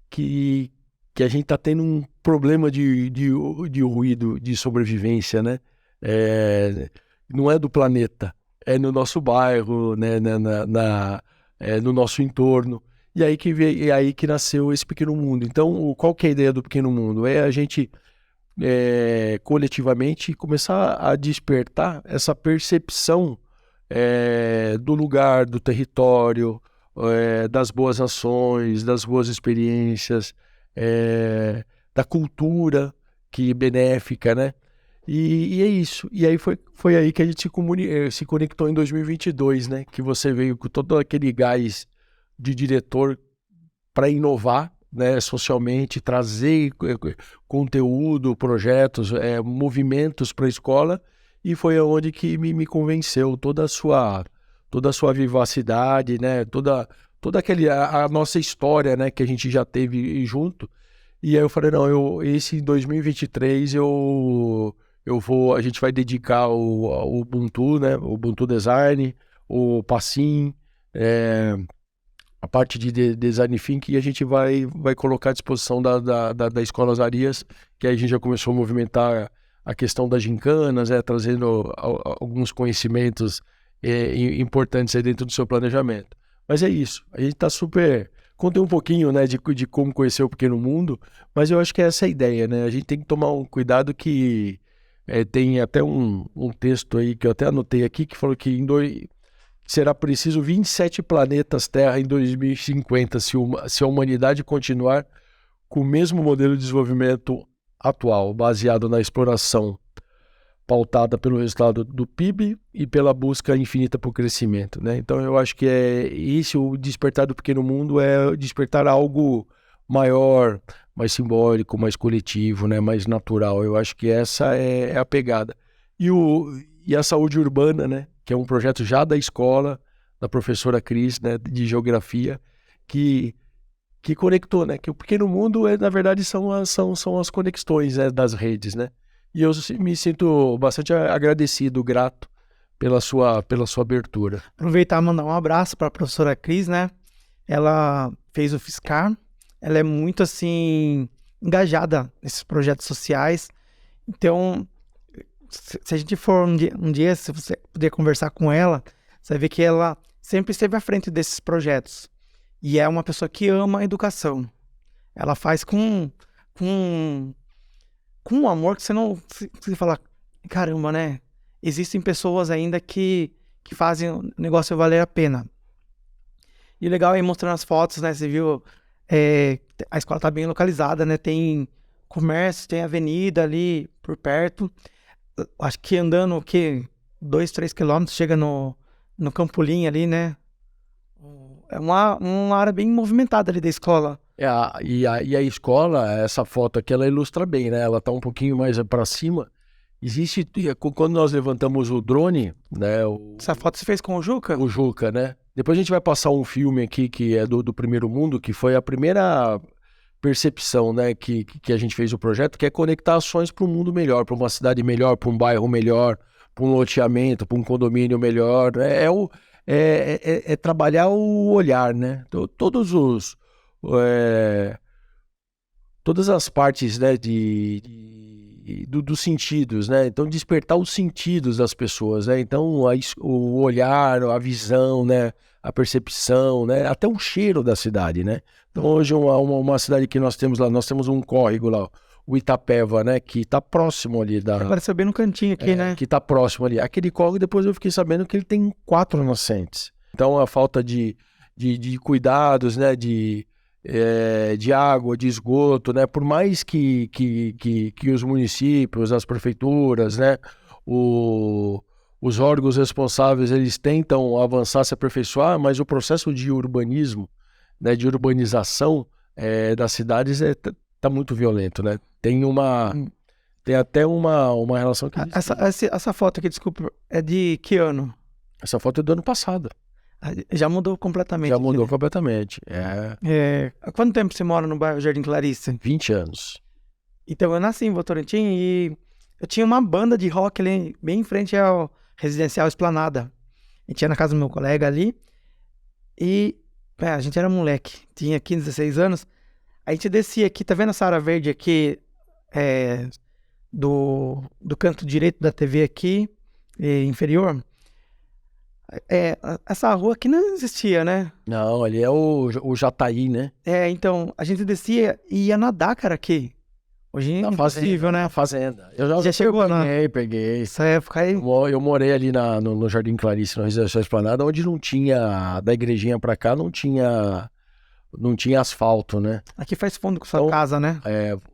que, que a gente está tendo um problema de ruído, de sobrevivência, né? Não é do planeta, é no nosso bairro, né? No nosso entorno. E aí que nasceu esse pequeno mundo. Então, qual que é a ideia do pequeno mundo? É a gente coletivamente começar a despertar essa percepção do lugar, do território, das boas ações, das boas experiências, da cultura que é benéfica, né? E é isso. E aí foi aí que a gente se conectou em 2022, né? Que você veio com todo aquele gás de diretor para inovar, né, socialmente, trazer conteúdo, projetos, movimentos para a escola, e foi aonde que me convenceu toda a sua vivacidade, né, toda a nossa história, né, que a gente já teve junto. E aí eu falei, não, esse em 2023 a gente vai dedicar o Ubuntu, né, o Ubuntu Design, o Passim, a parte de design thinking, a gente vai colocar à disposição da Escola Azarias, que aí a gente já começou a movimentar a questão das gincanas, trazendo alguns conhecimentos importantes aí dentro do seu planejamento. Mas é isso, a gente está super... Contei um pouquinho, né, de como conhecer o pequeno mundo, mas eu acho que é essa a ideia, né? A gente tem que tomar um cuidado que tem até um texto aí que eu até anotei aqui, que falou que será preciso 27 planetas Terra em 2050 se a humanidade continuar com o mesmo modelo de desenvolvimento atual, baseado na exploração, pautada pelo resultado do PIB e pela busca infinita por crescimento, né? Então eu acho que o despertar do pequeno mundo é despertar algo maior, mais simbólico, mais coletivo, né? Mais natural. Eu acho que essa é a pegada. E a saúde urbana, né? Que é um projeto já da escola, da professora Cris, né? De geografia, que conectou, né? Que o pequeno mundo, na verdade, são as conexões, né, das redes, né? E eu me sinto bastante agradecido, grato pela sua abertura. Aproveitar e mandar um abraço para a professora Cris, né? Ela fez o Fiscar, ela é muito, assim, engajada nesses projetos sociais. Então, se a gente for um dia, se você puder conversar com ela, você vai ver que ela sempre esteve à frente desses projetos. E é uma pessoa que ama a educação. Ela faz com um amor que você fala, caramba, né? Existem pessoas ainda que fazem o negócio valer a pena. E o legal é ir mostrando as fotos, né? Você viu, a escola tá bem localizada, né? Tem comércio, tem avenida ali por perto. Acho que andando, 2-3 quilômetros, chega no Campolim ali, né? É uma área bem movimentada ali da escola. E a escola, essa foto aqui, ela ilustra bem, né? Ela está um pouquinho mais para cima. Quando nós levantamos o drone, né? Essa foto você fez com o Juca? O Juca, né? Depois a gente vai passar um filme aqui que é do Primeiro Mundo, que foi a primeira percepção, né? Que a gente fez o projeto, que é conectar ações para um mundo melhor, para uma cidade melhor, para um bairro melhor, para um loteamento, para um condomínio melhor. É trabalhar o olhar, né? Todas as partes, né, dos sentidos, né? Então, despertar os sentidos das pessoas, né? Então, o olhar, a visão, né? A percepção, né? Até o cheiro da cidade, né? Então, hoje, uma cidade que nós temos lá, nós temos um córrego lá, o Itapeva, né? Que está próximo ali Apareceu bem no cantinho aqui, né? Que está próximo ali. Aquele córrego, depois eu fiquei sabendo que ele tem 4 nascentes. Então, a falta de cuidados, né? De água, de esgoto, né? Por mais que os municípios, as prefeituras, né? os órgãos responsáveis, eles tentam avançar, se aperfeiçoar, mas o processo de urbanismo, né, de urbanização das cidades tá muito violento, né? Tem até uma relação que diz Essa foto aqui, desculpa, é de que ano? essa foto é do ano passado, Já mudou completamente já aqui, mudou né? completamente, Há quanto tempo você mora no bairro Jardim Clarice? 20 anos. Então, eu nasci em Votorantim e eu tinha uma banda de rock ali, bem em frente ao Residencial Esplanada. A gente ia na casa do meu colega ali e a gente era moleque, tinha 15, 16 anos. A gente descia aqui, tá vendo essa área verde aqui, é, do canto direito da TV aqui, inferior? Essa rua aqui não existia, né? Não, ali é o Jataí, né? Então, a gente descia e ia nadar, cara, aqui. Hoje é impossível, né? Na fazenda. Eu Já chegou, né? Peguei. Essa época aí. Eu morei ali no Jardim Clarice, no Residencial Esplanada, onde não tinha, da igrejinha pra cá, não tinha asfalto, né? Aqui faz fundo com sua Então, casa, né?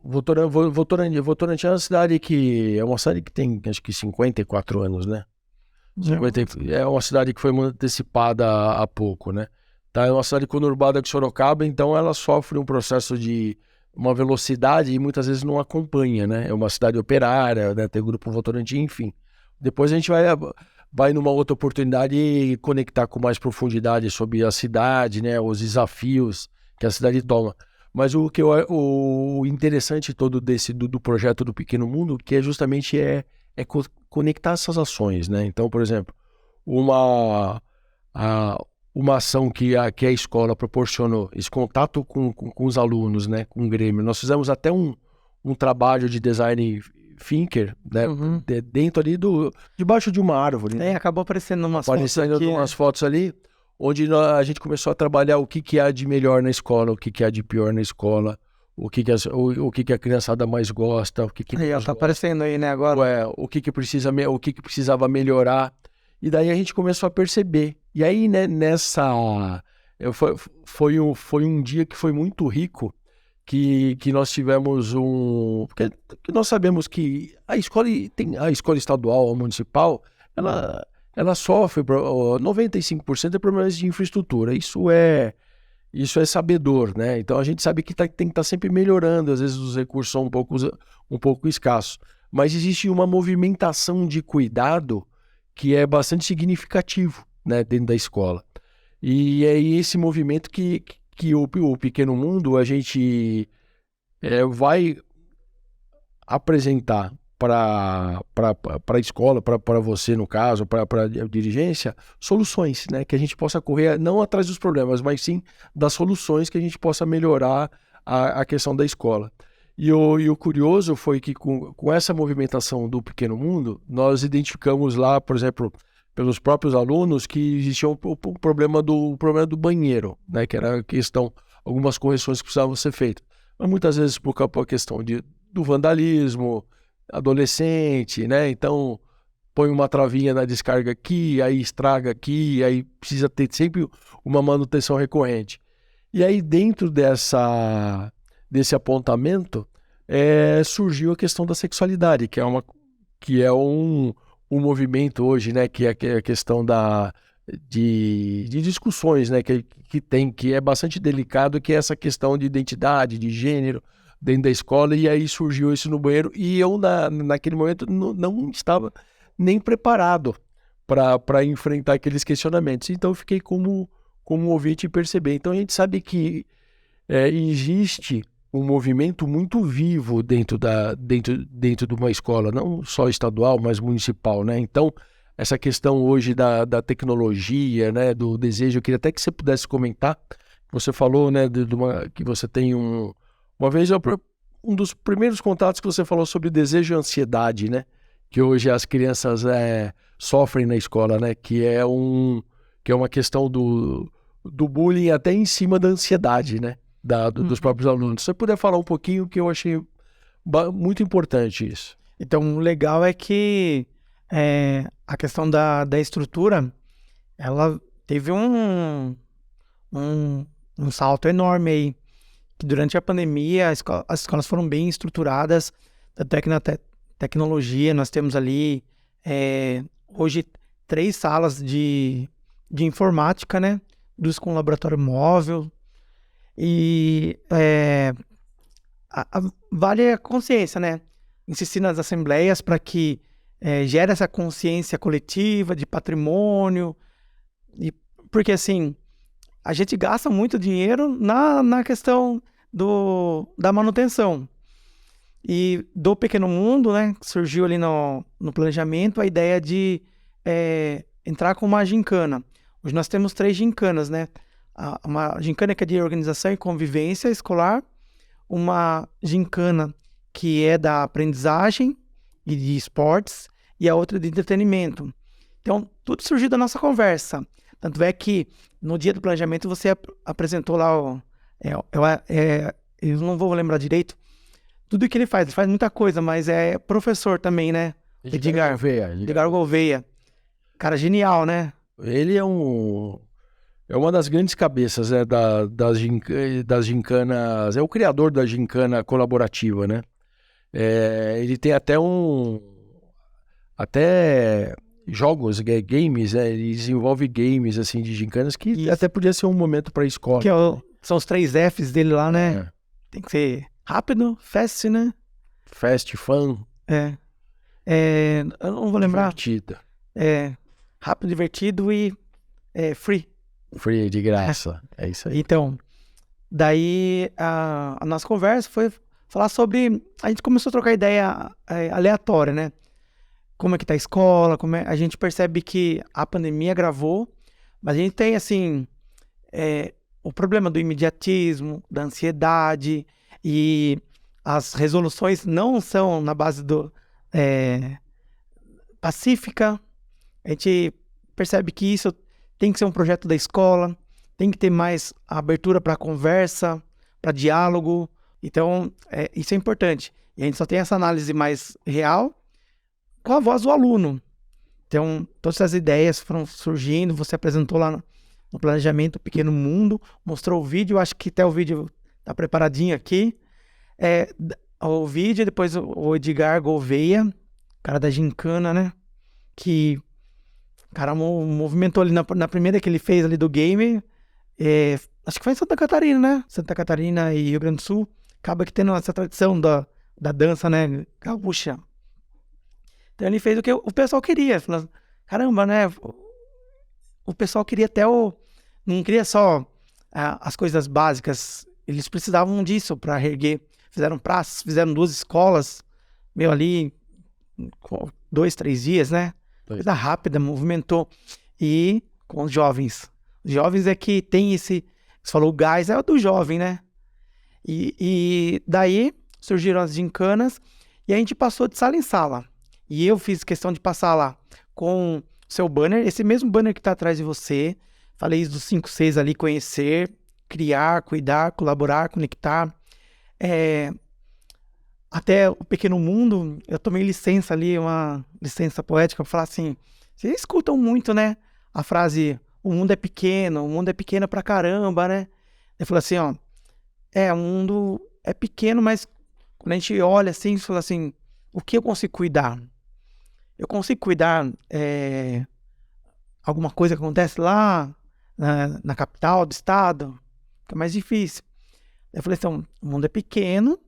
Votorantim é uma cidade que tem, acho que 54 anos, né? É uma cidade que foi antecipada há pouco, né? Tá, é uma cidade conurbada com Sorocaba, então ela sofre um processo de uma velocidade e muitas vezes não acompanha, né? É uma cidade operária, né? Tem o Grupo Votorantim, enfim. Depois a gente vai numa outra oportunidade conectar com mais profundidade sobre a cidade, né? Os desafios que a cidade toma. Mas o interessante todo do projeto do Pequeno Mundo, que é justamente conectar essas ações, né? Então, por exemplo, uma ação que a escola proporcionou, esse contato com os alunos, né? Com o Grêmio. Nós fizemos até um trabalho de design thinker, né? Uhum. Dentro ali debaixo de uma árvore. Né? Acabou aparecendo umas Aparecendo fotos aqui, umas fotos ali, onde a gente começou a trabalhar o que há de melhor na escola, o que há de pior na escola, o que a criançada mais gosta, o que Aí, ó, menos tá gosta. aparecendo aí, né, agora. O que precisava melhorar. E daí a gente começou a perceber. E aí, né, foi um dia que foi muito rico, que nós tivemos porque nós sabemos que a escola estadual, a municipal, ela sofre 95% de problemas de infraestrutura. Isso é sabedor, né? Então a gente sabe que tem que estar sempre melhorando, às vezes os recursos são um pouco escassos. Mas existe uma movimentação de cuidado que é bastante significativo, né, dentro da escola. E é esse movimento que o Pequeno Mundo a gente vai apresentar para a escola, para você no caso, para a dirigência, soluções, né? Que a gente possa correr não atrás dos problemas, mas sim das soluções que a gente possa melhorar a questão da escola. E o curioso foi que com essa movimentação do Pequeno Mundo, nós identificamos lá, por exemplo, pelos próprios alunos, que existia o problema do banheiro, né? Que era a questão, algumas correções que precisavam ser feitas. Mas muitas vezes por questão do vandalismo, adolescente, né? Então põe uma travinha na descarga aqui, aí estraga aqui, aí precisa ter sempre uma manutenção recorrente. E aí dentro desse apontamento surgiu a questão da sexualidade, que é um movimento hoje, né? Que é a questão de discussões, né? Que é bastante delicado, que é essa questão de identidade, de gênero, dentro da escola, e aí surgiu isso no banheiro, e eu naquele momento não estava nem preparado para enfrentar aqueles questionamentos. Então eu fiquei como ouvinte e perceber. Então a gente sabe que existe um movimento muito vivo dentro de uma escola, não só estadual, mas municipal, né? Então essa questão hoje da tecnologia, né, do desejo, eu queria até que você pudesse comentar. Você falou, né, que você tem uma vez, um dos primeiros contatos que você falou sobre desejo e ansiedade, né? Que hoje as crianças sofrem na escola, né? Que é uma questão do bullying até em cima da ansiedade, né? Dos próprios alunos. Se você puder falar um pouquinho, que eu achei muito importante isso. Então, o legal é que a questão da estrutura, ela teve um salto enorme aí. Que durante a pandemia as escolas foram bem estruturadas, até que na tecnologia nós temos ali, hoje 3 salas de informática, né? 2 com laboratório móvel. E vale a consciência, né? Insistir nas assembleias para que gere essa consciência coletiva de patrimônio. Porque, assim, a gente gasta muito dinheiro na questão da manutenção. E do Pequeno Mundo, né, surgiu ali no planejamento a ideia de entrar com uma gincana. Hoje nós temos 3 gincanas, né? Uma gincana que é de organização e convivência escolar, uma gincana que é da aprendizagem e de esportes, e a outra de entretenimento. Então, tudo surgiu da nossa conversa. Tanto é que no dia do planejamento você apresentou lá, eu não vou lembrar direito, tudo que ele faz muita coisa, mas é professor também, né? Edgar Gouveia. Cara, genial, né? Ele é uma das grandes cabeças, né, das gincanas, é o criador da gincana colaborativa, né? Ele tem até jogos, games, né? Ele desenvolve games assim de gincanas que até podia ser um momento para a escola. Que são os 3 Fs dele lá, né? Tem que ser rápido, fast, né? Fast, fun. Eu não vou lembrar. Divertido. Rápido, divertido e free. Free, de graça. É isso aí. Então, daí a nossa conversa foi falar sobre... A gente começou a trocar ideia aleatória, né? Como é que tá a escola, a gente percebe que a pandemia agravou, mas a gente tem, assim, o problema do imediatismo, da ansiedade, e as resoluções não são na base do pacífica. A gente percebe que isso tem que ser um projeto da escola, tem que ter mais abertura para conversa, para diálogo. Então, isso é importante. E a gente só tem essa análise mais real com a voz do aluno. Então, todas essas ideias foram surgindo, você apresentou lá no planejamento Pequeno Mundo, mostrou o vídeo, acho que até o vídeo tá preparadinho aqui. O vídeo, depois o Edgar Gouveia, cara da gincana, né? Que, cara, movimentou ali na primeira que ele fez ali do game. Acho que foi em Santa Catarina, né? Santa Catarina e Rio Grande do Sul. Acaba que tendo essa tradição da dança, né? Gaúcha. Então ele fez o que o pessoal queria. Falou, caramba, né? O pessoal queria não queria só as coisas básicas. Eles precisavam disso para reerguer. Fizeram praças, fizeram 2 escolas. Ali, 2, 3 dias, né? Coisa rápida, movimentou. E com os jovens. Os jovens é que tem esse... Você falou, o gás é o do jovem, né? E daí surgiram as gincanas e a gente passou de sala em sala. E eu fiz questão de passar lá com o seu banner, esse mesmo banner que está atrás de você. Falei isso dos 5 Cs ali, conhecer, criar, cuidar, colaborar, conectar. Até o Pequeno Mundo, eu tomei licença ali, uma licença poética, para falar assim, vocês escutam muito, né? A frase, o mundo é pequeno pra caramba, né? Ele falou assim, ó, o mundo é pequeno, mas quando a gente olha assim, fala assim, o que eu consigo cuidar? Eu consigo cuidar alguma coisa que acontece lá na capital do estado? Que é mais difícil. Eu falei assim, o mundo é pequeno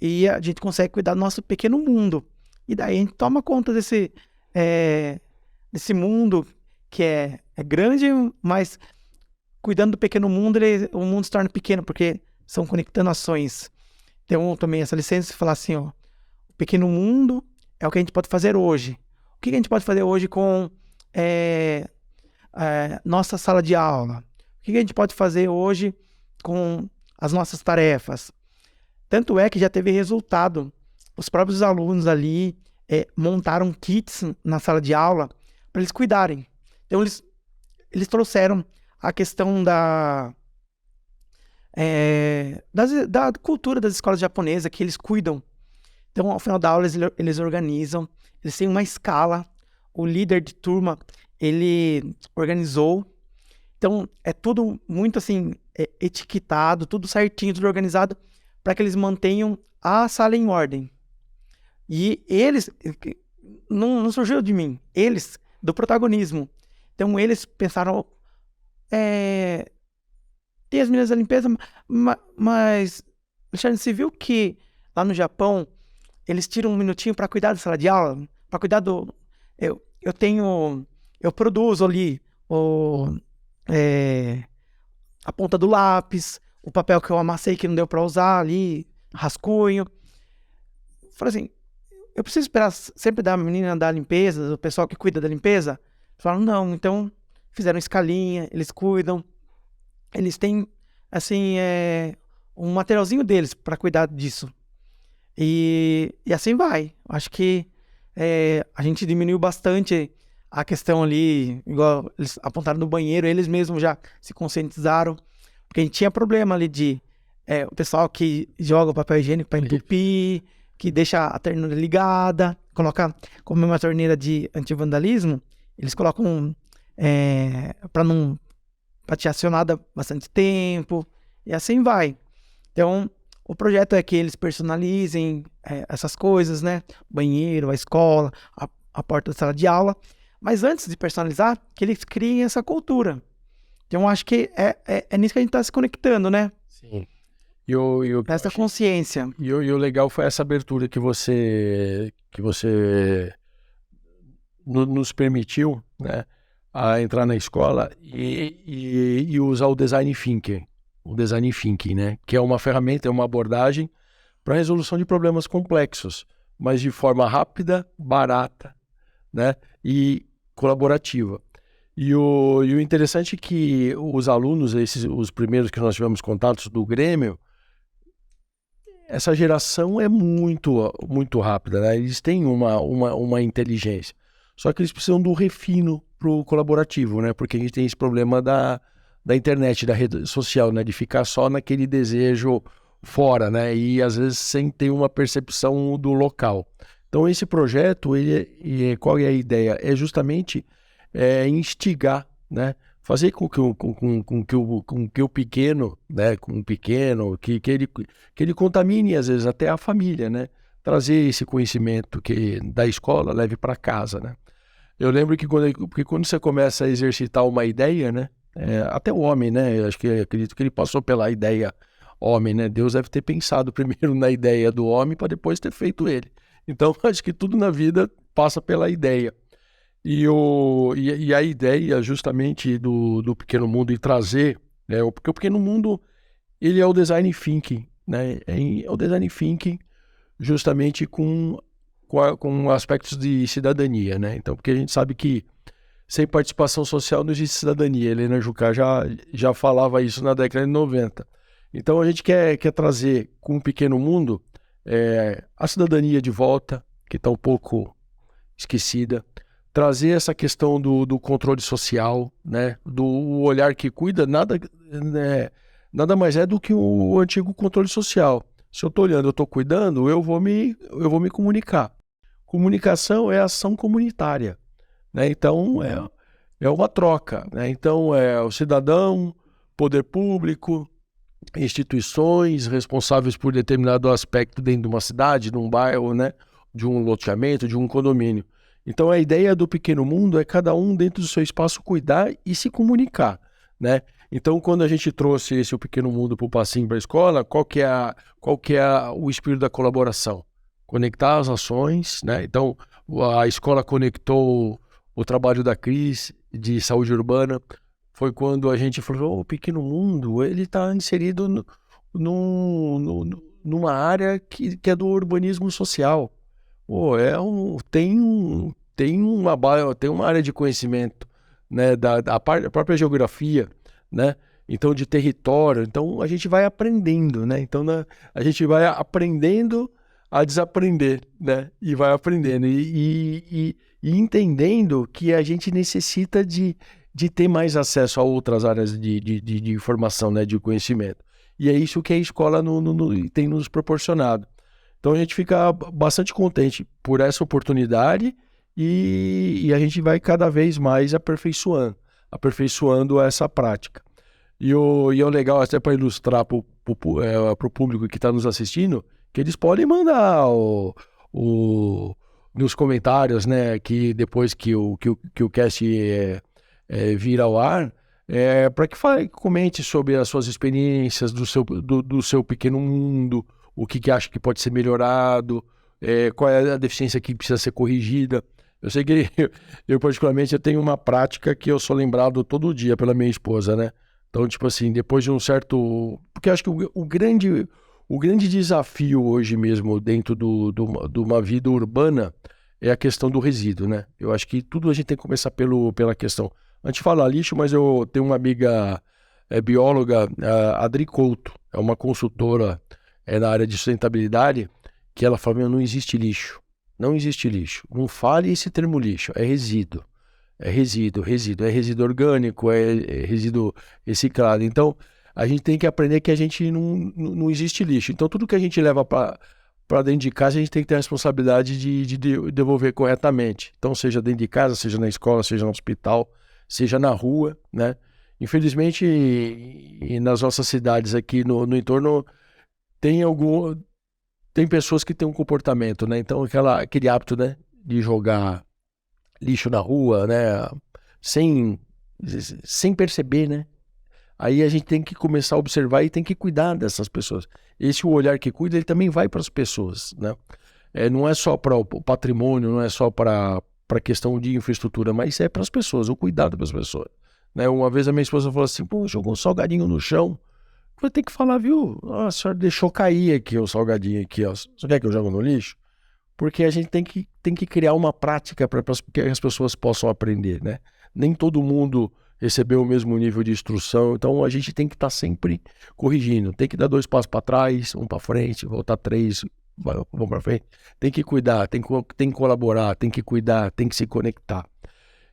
e a gente consegue cuidar do nosso pequeno mundo. E daí a gente toma conta desse mundo que é grande, mas cuidando do pequeno mundo, o mundo se torna pequeno, porque são conectando ações. Então eu tomei essa licença e falar assim, ó, o pequeno mundo é o que a gente pode fazer hoje. O que a gente pode fazer hoje com nossa sala de aula? O que a gente pode fazer hoje com as nossas tarefas? Tanto é que já teve resultado. Os próprios alunos ali montaram kits na sala de aula para eles cuidarem. Então eles trouxeram a questão da cultura das escolas japonesas, que eles cuidam. Então, ao final da aula, eles organizam, eles têm uma escala, o líder de turma, ele organizou. Então, é tudo muito assim, etiquetado, tudo certinho, tudo organizado, para que eles mantenham a sala em ordem. E eles, não surgiu de mim, eles do protagonismo. Então eles pensaram, tem as meninas da limpeza, mas Alexandre, você viu que lá no Japão eles tiram um minutinho para cuidar da sala de aula, para cuidar do... Eu produzo ali a ponta do lápis, o papel que eu amassei que não deu para usar ali, rascunho. Falei assim, eu preciso esperar sempre da menina da limpeza, do pessoal que cuida da limpeza? Falaram, não, então fizeram escalinha, eles cuidam, eles têm, assim, um materialzinho deles para cuidar disso. E assim vai. Acho que a gente diminuiu bastante a questão ali, igual eles apontaram no banheiro, eles mesmos já se conscientizaram, porque a gente tinha problema ali de o pessoal que joga o papel higiênico para entupir, que deixa a torneira ligada, coloca como uma torneira de antivandalismo, eles colocam para te acionar bastante tempo, e assim vai. Então, o projeto é que eles personalizem essas coisas, né? O banheiro, a escola, a porta da sala de aula. Mas antes de personalizar, que eles criem essa cultura. Então, acho que é nisso que a gente está se conectando, né? Sim. Essa consciência. E o legal foi essa abertura que você nos permitiu, né, a entrar na escola e usar o design thinking. O design thinking, né? Que é uma ferramenta, é uma abordagem para resolução de problemas complexos, mas de forma rápida, barata, né? E colaborativa. E o interessante é que os alunos, os primeiros que nós tivemos contatos do Grêmio, essa geração é muito, muito rápida, né? Eles têm uma inteligência. Só que eles precisam do refino pro colaborativo, né? Porque a gente tem esse problema da internet, da rede social, né? De ficar só naquele desejo fora, né? E às vezes sem ter uma percepção do local. Então esse projeto, qual é a ideia? É justamente instigar, né? Fazer com que o pequeno, né? Com o pequeno, que ele contamine às vezes até a família, né? Trazer esse conhecimento da escola leve para casa, né? Eu lembro que quando você começa a exercitar uma ideia, né? Até o homem, né? Acredito que ele passou pela ideia homem, né? Deus deve ter pensado primeiro na ideia do homem para depois ter feito ele. Então, acho que tudo na vida passa pela ideia. E a ideia justamente do Pequeno Mundo e trazer, né? Porque o Pequeno Mundo, ele é o design thinking, né? É o design thinking justamente com aspectos de cidadania, né? Então, porque a gente sabe que sem participação social não existe cidadania. Helena Jucá já falava isso na década de 90. Então, a gente quer trazer com o Pequeno Mundo a cidadania de volta, que está um pouco esquecida, trazer essa questão do controle social, né? Do olhar que cuida, nada mais é do que o antigo controle social. Se eu estou olhando, eu estou cuidando, eu vou me comunicar. Comunicação é ação comunitária, né? Então, é uma troca, né? Então, o cidadão, poder público, instituições responsáveis por determinado aspecto dentro de uma cidade, de um bairro, né? De um loteamento, de um condomínio. Então, a ideia do Pequeno Mundo é cada um dentro do seu espaço cuidar e se comunicar, né? Então, quando a gente trouxe o Pequeno Mundo para o passinho para a escola, qual que é o espírito da colaboração? Conectar as ações, né? Então, a escola conectou o trabalho da Cris de saúde urbana. Foi quando a gente falou, o Pequeno Mundo, ele está inserido numa área que é do urbanismo social. Pô, tem uma área de conhecimento, né, da própria geografia, né? Então, de território. Então, a gente vai aprendendo, né? Então, a gente vai aprendendo a desaprender, né? E vai aprendendo e entendendo que a gente necessita de ter mais acesso a outras áreas de informação, né? De conhecimento. E é isso que a escola tem nos proporcionado. Então, a gente fica bastante contente por essa oportunidade e a gente vai cada vez mais aperfeiçoando essa prática. E o legal, até para ilustrar para o público que está nos assistindo, que eles podem mandar nos comentários, né, que depois que o cast vir ao ar, para que comente sobre as suas experiências do seu pequeno mundo, o que acha que pode ser melhorado, qual é a deficiência que precisa ser corrigida. Eu sei que eu particularmente eu tenho uma prática que eu sou lembrado todo dia pela minha esposa, né? Então, tipo assim, depois de um certo... Porque eu acho que o grande desafio hoje mesmo dentro de uma vida urbana é a questão do resíduo, né? Eu acho que tudo a gente tem que começar pela questão. A gente fala lixo, mas eu tenho uma amiga bióloga, a Adri Couto, é uma consultora na área de sustentabilidade, que ela fala, meu, não existe lixo. Não existe lixo. Não fale esse termo lixo, é resíduo. É resíduo. É resíduo orgânico, é resíduo reciclado. Então, a gente tem que aprender que a gente não existe lixo. Então, tudo que a gente leva para dentro de casa, a gente tem que ter a responsabilidade de devolver corretamente. Então, seja dentro de casa, seja na escola, seja no hospital, seja na rua, né? Infelizmente, e nas nossas cidades aqui no entorno, tem pessoas que têm um comportamento, né? Então, aquele hábito, né, de jogar lixo na rua, né? Sem, sem perceber, né? Aí a gente tem que começar a observar e tem que cuidar dessas pessoas. Esse o olhar que cuida, ele também vai para as pessoas, né? Não é só para o patrimônio, não é só para a questão de infraestrutura, mas é para as pessoas, o cuidado para as pessoas. Né? Uma vez a minha esposa falou assim, pô, jogou um salgadinho no chão. Vou ter que falar, viu? A senhora deixou cair aqui o salgadinho aqui, ó. Você quer que eu jogue no lixo? Porque a gente tem que criar uma prática para que as pessoas possam aprender, né? Nem todo mundo recebeu o mesmo nível de instrução, então a gente tem que estar sempre corrigindo. Tem que dar 2 passos para trás, 1 para frente, voltar 3, vamos para frente. Tem que cuidar, tem que colaborar, tem que cuidar, tem que se conectar.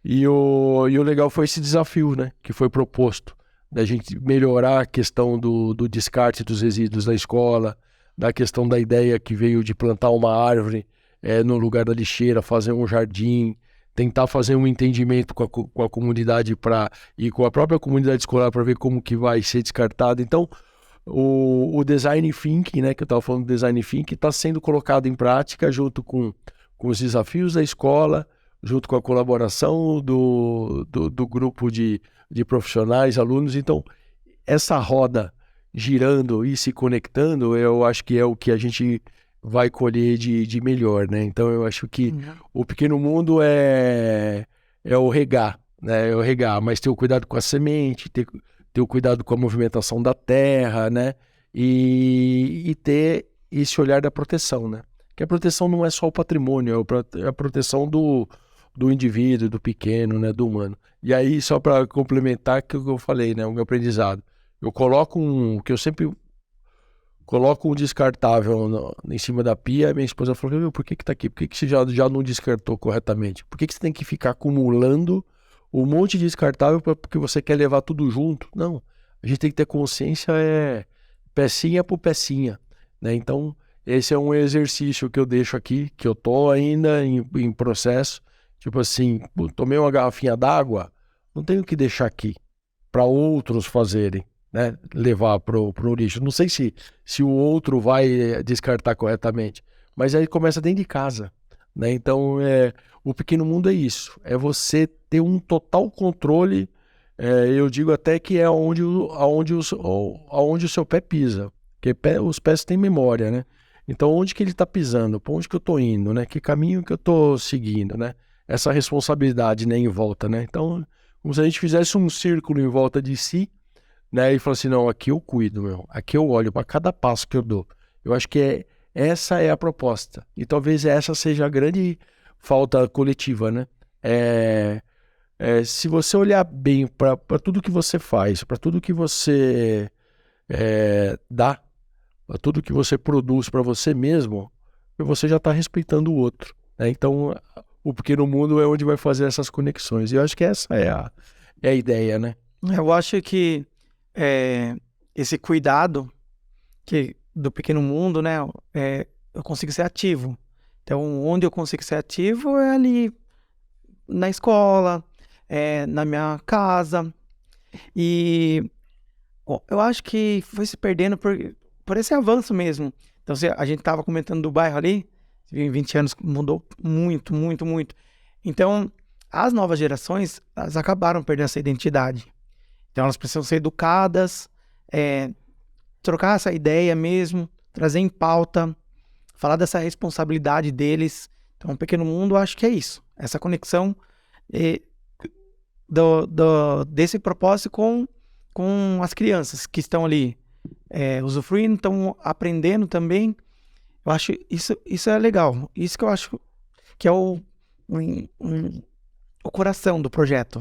E o legal foi esse desafio, né? Que foi proposto, da gente melhorar a questão do descarte dos resíduos na escola, da questão da ideia que veio de plantar uma árvore no lugar da lixeira, fazer um jardim, tentar fazer um entendimento com a comunidade e com a própria comunidade escolar para ver como que vai ser descartado. Então, o design thinking, né, que eu estava falando do design thinking, está sendo colocado em prática junto com os desafios da escola, junto com a colaboração do grupo de profissionais, alunos. Então, essa roda girando e se conectando, eu acho que é o que a gente vai colher de melhor, né? Então, eu acho que o pequeno mundo é o regar, né? É o regar, mas ter o cuidado com a semente, ter o cuidado com a movimentação da terra, né? E ter esse olhar da proteção, né? Que a proteção não é só o patrimônio, é a proteção do indivíduo, do pequeno, né? Do humano. E aí, só para complementar o que eu falei, né? O meu aprendizado. Eu coloco que eu sempre coloco um descartável em cima da pia, e minha esposa falou, meu, por que tá aqui? Por que você já não descartou corretamente? Por que você tem que ficar acumulando um monte de descartável porque você quer levar tudo junto? Não, a gente tem que ter consciência, pecinha por pecinha, né? Então, esse é um exercício que eu deixo aqui, que eu tô ainda em processo, tipo assim, tomei uma garrafinha d'água, não tenho que deixar aqui para outros fazerem, né? Levar pro lixo. Não sei se o outro vai descartar corretamente, mas aí começa dentro de casa, né? Então, o pequeno mundo é isso, é você ter um total controle, eu digo até que é aonde o seu pé pisa, porque os pés têm memória, né? Então, onde que ele está pisando? Para onde que eu estou indo, né? Que caminho que eu estou seguindo, né? Essa responsabilidade, né, em volta, né? Então, como se a gente fizesse um círculo em volta de si, né? E falar assim, não, aqui eu cuido, meu. Aqui eu olho para cada passo que eu dou. Eu acho que essa é a proposta. E talvez essa seja a grande falta coletiva, né? Se você olhar bem para tudo que você faz, para tudo que você dá, para tudo que você produz para você mesmo, você já está respeitando o outro, né? Então, o pequeno mundo é onde vai fazer essas conexões. E eu acho que essa é a ideia, né? Eu acho que esse cuidado do pequeno mundo, né? Eu consigo ser ativo. Então, onde eu consigo ser ativo é ali na escola, na minha casa. E eu acho que foi se perdendo por esse avanço mesmo. Então, a gente estava comentando do bairro ali, Em 20 anos mudou muito, muito, muito. Então, as novas gerações, elas acabaram perdendo essa identidade. Então, elas precisam ser educadas, é, trocar essa ideia mesmo, trazer em pauta, falar dessa responsabilidade deles. Então, o Pequeno Mundo, eu acho que é isso. Essa conexão eh, desse propósito com as crianças que estão ali usufruindo, estão aprendendo também. Eu acho isso é legal. Isso que eu acho que é o coração do projeto.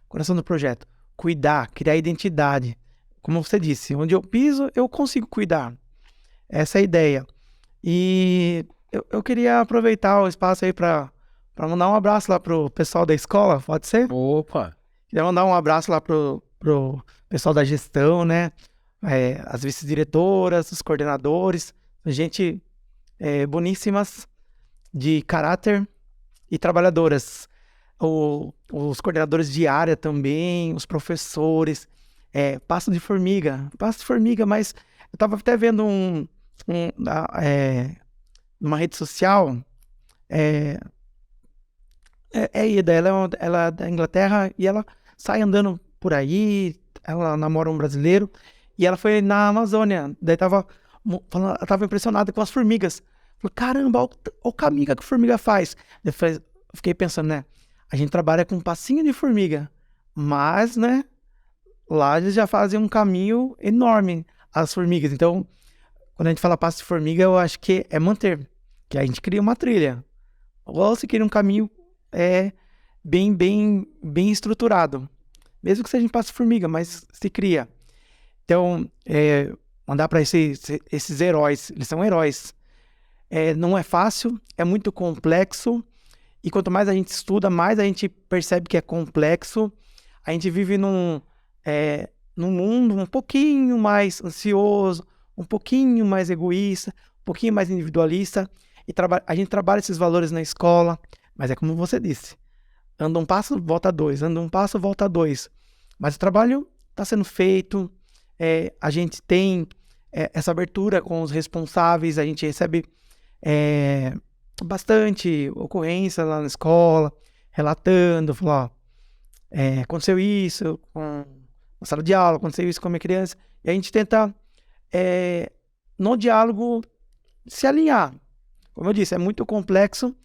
O coração do projeto. Cuidar, criar identidade. Como você disse, onde eu piso, eu consigo cuidar. Essa é a ideia. E eu queria aproveitar o espaço aí para mandar um abraço lá pro pessoal da escola, pode ser? Opa! Queria mandar um abraço lá pro pessoal da gestão, né? As vice-diretoras, os coordenadores, gente boníssimas, de caráter e trabalhadoras. Os coordenadores de área também, os professores, passo de formiga, mas eu estava até vendo numa rede social, Ida, ela é da Inglaterra e ela sai andando por aí, ela namora um brasileiro e ela foi na Amazônia, daí ela tava impressionada com as formigas. Falei, caramba, olha o caminho que a formiga faz. Eu fiquei pensando, né? A gente trabalha com um passinho de formiga, mas, né? Lá eles já fazem um caminho enorme, as formigas. Então, quando a gente fala passo de formiga, eu acho que é manter, que a gente cria uma trilha. Ou se cria um caminho bem estruturado. Mesmo que seja em passo de formiga, mas se cria. Então, mandar para esses heróis, eles são heróis. Não é fácil, é muito complexo, e quanto mais a gente estuda, mais a gente percebe que é complexo. A gente vive num mundo um pouquinho mais ansioso, um pouquinho mais egoísta, um pouquinho mais individualista, e a gente trabalha esses valores na escola, mas é como você disse, anda um passo, volta dois, anda um passo, volta dois. Mas o trabalho está sendo feito, a gente tem essa abertura com os responsáveis, a gente recebe bastante ocorrência lá na escola, relatando, falou, aconteceu isso na sala de aula, aconteceu isso com a minha criança, e a gente tenta, no diálogo, se alinhar. Como eu disse, é muito complexo,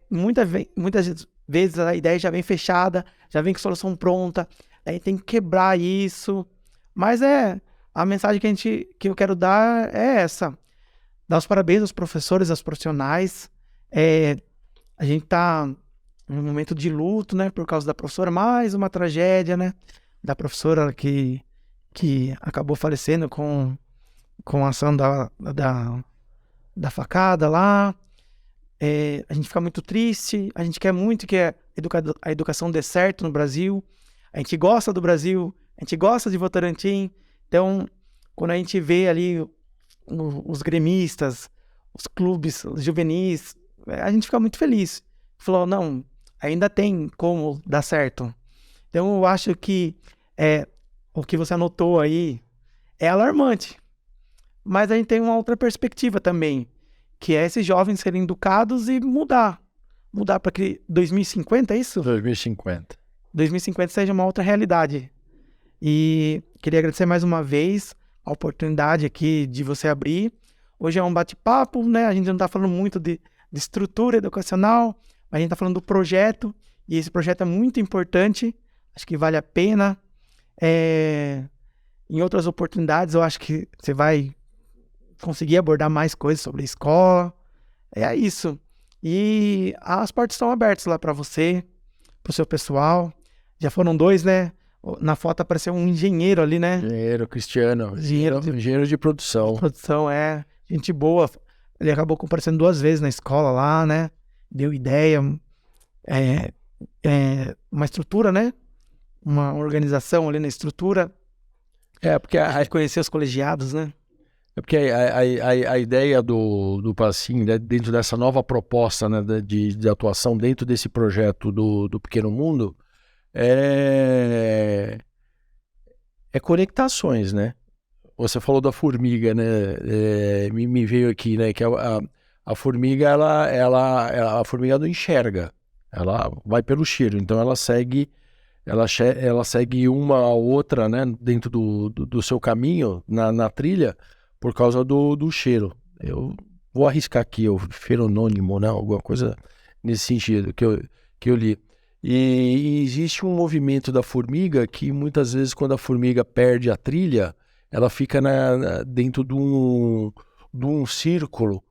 muitas vezes a ideia já vem fechada, já vem com solução pronta, aí tem que quebrar isso, mas a mensagem que eu quero dar é essa. Dar os parabéns aos professores, aos profissionais. A gente está num momento de luto, né? Por causa da professora, mais uma tragédia, né? Da professora que acabou falecendo com a ação da facada lá. A gente fica muito triste. A gente quer muito que a educação dê certo no Brasil. A gente gosta do Brasil. A gente gosta de Votorantim. Então, quando a gente vê ali os gremistas, os clubes, os juvenis, a gente fica muito feliz. Falou, não, ainda tem como dar certo. Então eu acho que o que você anotou aí é alarmante. Mas a gente tem uma outra perspectiva também, que é esses jovens serem educados e mudar. Mudar para que 2050, é isso? 2050. 2050 seja uma outra realidade. E queria agradecer mais uma vez a oportunidade aqui de você abrir. Hoje é um bate-papo, né? A gente não está falando muito de estrutura educacional, mas a gente está falando do projeto, e esse projeto é muito importante, acho que vale a pena. Em outras oportunidades, eu acho que você vai conseguir abordar mais coisas sobre a escola. É isso. E as portas estão abertas lá para você, para o seu pessoal. Já foram 2, né? Na foto apareceu um engenheiro ali, né? Engenheiro Cristiano. Engenheiro de produção. Produção, gente boa. Ele acabou comparecendo 2 vezes na escola lá, né? Deu ideia. Uma estrutura, né? Uma organização ali na estrutura. Porque Conhecer os colegiados, né? porque a ideia do Passim, né, dentro dessa nova proposta, né, de atuação dentro desse projeto do Pequeno Mundo, é conectações, né? Você falou da formiga, né? Me veio aqui, né? Que a formiga, a formiga não enxerga, ela vai pelo cheiro, então ela segue uma a outra, né, dentro do seu caminho, na trilha, por causa do cheiro. Eu vou arriscar aqui, o feronônimo, né, alguma coisa nesse sentido que eu li. E existe um movimento da formiga que muitas vezes quando a formiga perde a trilha, ela fica dentro de um círculo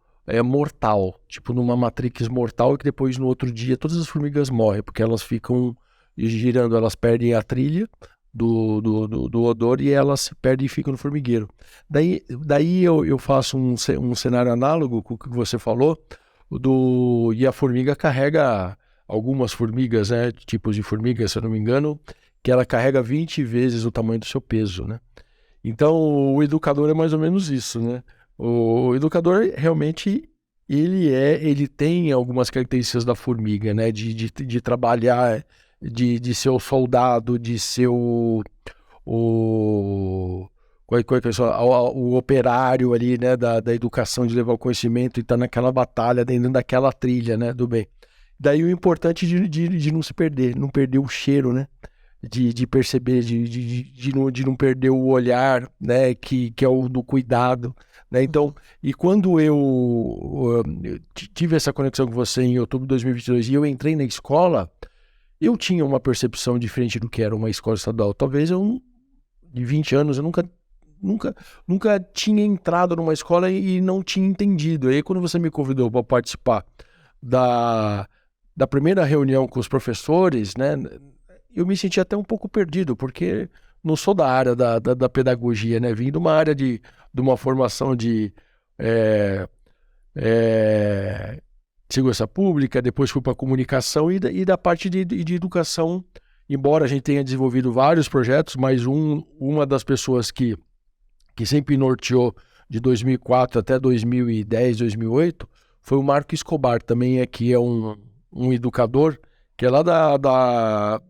mortal, tipo numa matrix mortal, e que depois no outro dia todas as formigas morrem, porque elas ficam girando, elas perdem a trilha do odor e elas se perdem e ficam no formigueiro. Daí eu faço um cenário análogo com o que você falou, e a formiga carrega algumas formigas, né, tipos de formigas, se eu não me engano, que ela carrega 20 vezes o tamanho do seu peso, né? Então, o educador é mais ou menos isso, né? O educador realmente ele tem algumas características da formiga, né? De trabalhar, de ser o soldado, de ser o, qual é que é isso? O operário ali, né? Da educação, de levar o conhecimento e estar naquela batalha, dentro daquela trilha, né? Do bem. Daí o importante de não se perder, não perder o cheiro, né? De perceber, de não perder o olhar, né, que é o do cuidado, né? Então, e quando eu tive essa conexão com você em outubro de 2022 e eu entrei na escola, eu tinha uma percepção diferente do que era uma escola estadual. Talvez de 20 anos, eu nunca tinha entrado numa escola e não tinha entendido. Aí, quando você me convidou para participar da primeira reunião com os professores, né, eu me senti até um pouco perdido, porque não sou da área da pedagogia, né? Vim de uma área de uma formação de segurança pública, depois fui para comunicação e da parte de educação, embora a gente tenha desenvolvido vários projetos, mas uma das pessoas que sempre norteou de 2004 até 2010, 2008, foi o Marco Escobar, também que é um educador, que é lá da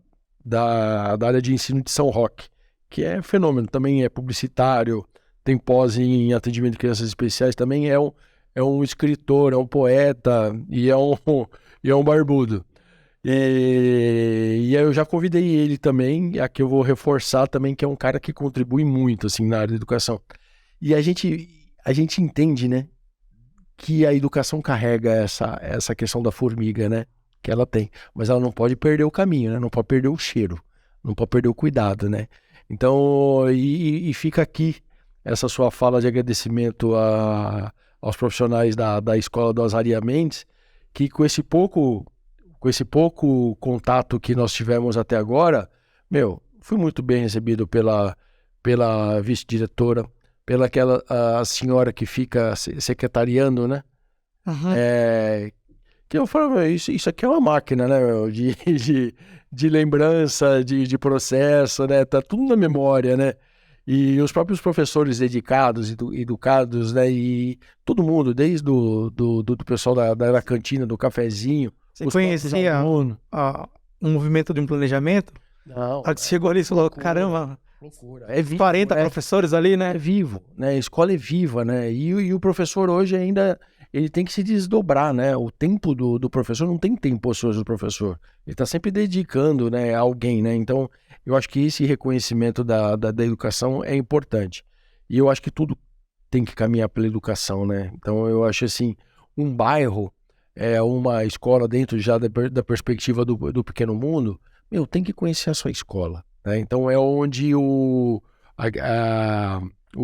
área de ensino de São Roque, que é fenômeno, também é publicitário, tem pós em atendimento de crianças especiais, também é um escritor, é um poeta e e é um barbudo. E aí eu já convidei ele também, aqui eu vou reforçar também, que é um cara que contribui muito assim, na área da educação. E a gente entende, né, que a educação carrega essa questão da formiga, né? Que ela tem. Mas ela não pode perder o caminho, né? Não pode perder o cheiro, não pode perder o cuidado, né? Então, e fica aqui essa sua fala de agradecimento aos profissionais da Escola do Azaria Mendes, que com esse pouco contato que nós tivemos até agora, fui muito bem recebido pela vice-diretora, pela aquela a senhora que fica secretariando, né? Uhum. Que eu falo, isso aqui é uma máquina, né, meu? De lembrança, de processo, né? Tá tudo na memória, né? E os próprios professores dedicados, educados, né? E todo mundo, desde do pessoal da cantina, do cafezinho, Você os próprios conhecia alunos. um movimento de um planejamento? Não, A hora que você chegou ali e falou, loucura, caramba, loucura. É vivo, 40 professores ali, né? é vivo, né? A escola é viva, né? E o professor hoje ainda ele tem que se desdobrar, né? O tempo do professor não tem tempo ocioso do professor. Ele está sempre dedicando, né, a alguém, né? Então, eu acho que esse reconhecimento da educação é importante. E eu acho que tudo tem que caminhar pela educação, né? Então, eu acho assim, um bairro, uma escola dentro já da perspectiva do pequeno mundo, tem que conhecer a sua escola, né? Então, é onde o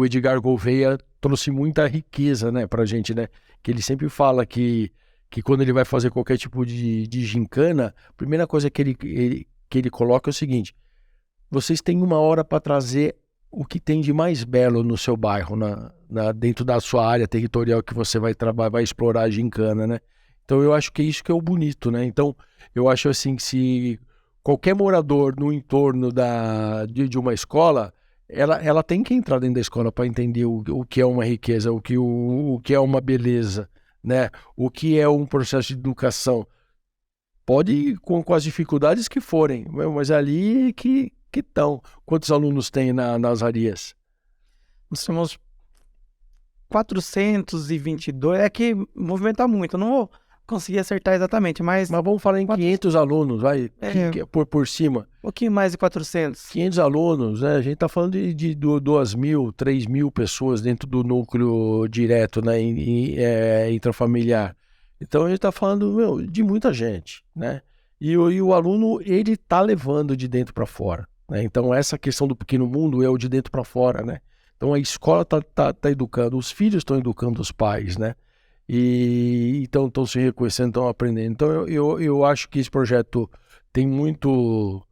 Edgar Gouveia trouxe muita riqueza, né, pra gente, né? Que ele sempre fala que quando ele vai fazer qualquer tipo de gincana, a primeira coisa que ele coloca é o seguinte: vocês têm uma hora para trazer o que tem de mais belo no seu bairro, dentro da sua área territorial que você vai explorar a gincana, né? Então eu acho que é isso que é o bonito, né? Então eu acho assim que se qualquer morador no entorno de uma escola, ela tem que entrar dentro da escola para entender o que é uma riqueza, o que é uma beleza, né? O que é um processo de educação. Pode ir com as dificuldades que forem, mas é ali que estão. Quantos alunos tem nas Arias? Nós temos 422, é que movimenta muito, eu não vou conseguir acertar exatamente, mas Mas vamos falar em 500 alunos, vai, por cima. um pouquinho mais de 400. 500 alunos, né? A gente está falando de 2.000, 3.000 pessoas dentro do núcleo direto, né, intrafamiliar. Então a gente está falando, de muita gente, né? E o aluno, ele está levando de dentro para fora, né? Então essa questão do pequeno mundo é o de dentro para fora, né? Então a escola está educando, os filhos estão educando os pais, né? E então estão se reconhecendo, estão aprendendo. Então eu acho que esse projeto tem muito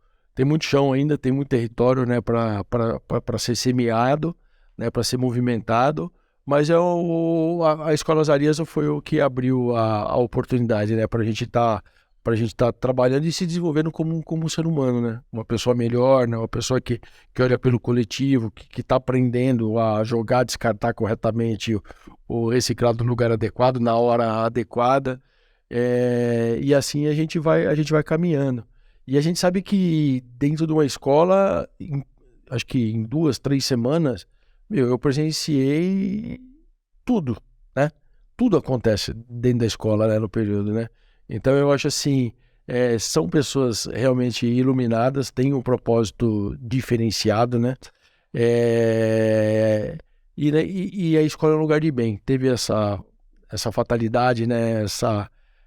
chão ainda, tem muito território, né, para ser semeado, né, para ser movimentado, mas a Escola Zarias foi o que abriu a oportunidade, né, para a gente estar trabalhando e se desenvolvendo como um ser humano, né, uma pessoa melhor, né, uma pessoa que olha pelo coletivo, que está aprendendo a jogar, descartar corretamente o reciclado no lugar adequado, na hora adequada, e assim a gente vai caminhando. E a gente sabe que dentro de uma escola, acho que em 2, 3 semanas, eu presenciei tudo, né? Tudo acontece dentro da escola, né, no período, né? Então eu acho assim, são pessoas realmente iluminadas, têm um propósito diferenciado, né? E a escola é um lugar de bem. Teve essa fatalidade, né?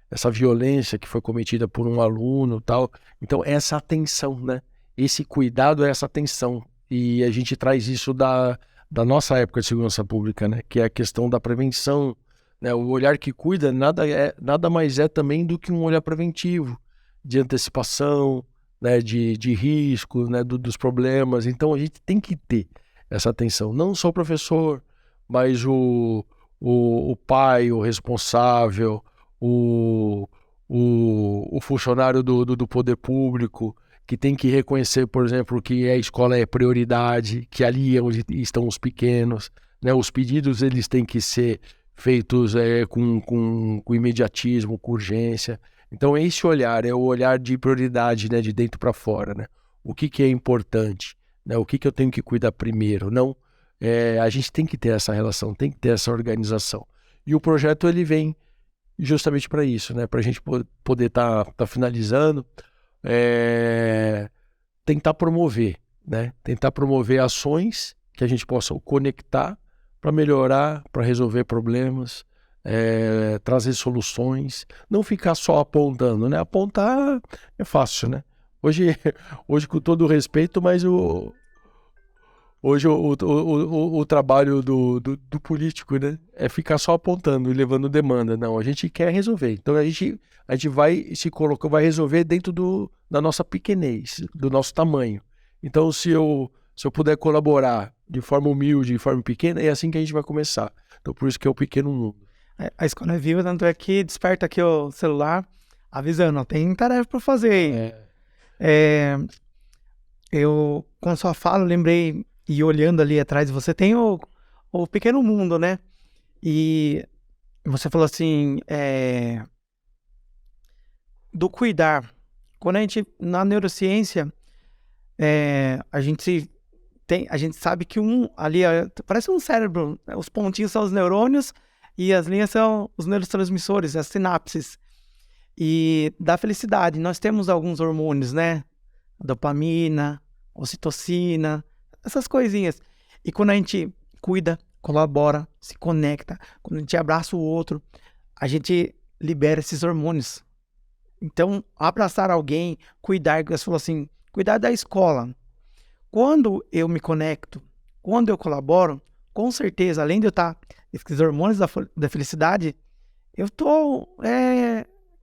Essa violência que foi cometida por um aluno, tal. Então essa atenção, né? Esse cuidado, essa atenção. E a gente traz isso da nossa época de segurança pública, né? Que é a questão da prevenção, né? O olhar que cuida nada mais é também do que um olhar preventivo, de antecipação, né? De risco, né? Dos problemas. Então a gente tem que ter essa atenção. Não só o professor, mas o pai, o responsável, o funcionário do poder público, que tem que reconhecer, por exemplo, que a escola é prioridade, que ali é onde estão os pequenos, né? Os pedidos eles têm que ser feitos com imediatismo, com urgência. Então esse olhar é o olhar de prioridade, né? De dentro para fora, né? O que é importante, né? O que eu tenho que cuidar primeiro? Não, a gente tem que ter essa relação, tem que ter essa organização. E o projeto ele vem justamente para isso, né? Para a gente poder tá finalizando, tentar promover, né? Tentar promover ações que a gente possa conectar para melhorar, para resolver problemas, trazer soluções, não ficar só apontando, né? Apontar é fácil, né? Hoje com todo o respeito, mas hoje o trabalho do político, né, é ficar só apontando e levando demanda. Não, a gente quer resolver. Então a gente vai se colocar, vai resolver dentro da nossa pequenez, do nosso tamanho. Então se eu puder colaborar de forma humilde, de forma pequena, é assim que a gente vai começar. Então por isso que é o pequeno mundo. A escola é viva, tanto é que desperta aqui o celular avisando, ó, tem tarefa para fazer aí. Eu, com a sua fala, lembrei, e olhando ali atrás, você tem o pequeno mundo, né? E você falou assim, do cuidar. Quando a gente, na neurociência, a gente sabe que ali, parece um cérebro, né? Os pontinhos são os neurônios e as linhas são os neurotransmissores, as sinapses. E da felicidade, nós temos alguns hormônios, né? Dopamina, ocitocina, essas coisinhas. E quando a gente cuida, colabora, se conecta, quando a gente abraça o outro, a gente libera esses hormônios. Então, abraçar alguém, cuidar, você falou assim, cuidar da escola. Quando eu me conecto, quando eu colaboro, com certeza, além de eu estar esses hormônios da felicidade, eu estou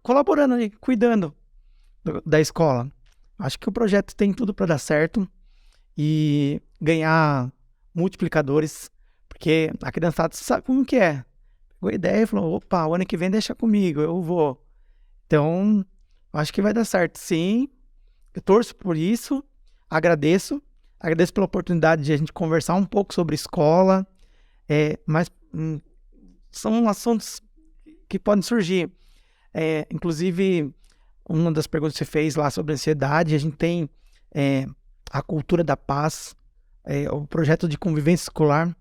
colaborando ali, cuidando da escola. Acho que o projeto tem tudo para dar certo e ganhar multiplicadores, porque a criançada sabe como que é. Pegou a ideia e falou, opa, o ano que vem deixa comigo, eu vou. Então, acho que vai dar certo, sim. Eu torço por isso, agradeço pela oportunidade de a gente conversar um pouco sobre escola, mas são assuntos que podem surgir. Inclusive, uma das perguntas que você fez lá sobre ansiedade, a gente tem a cultura da paz, o projeto de convivência escolar.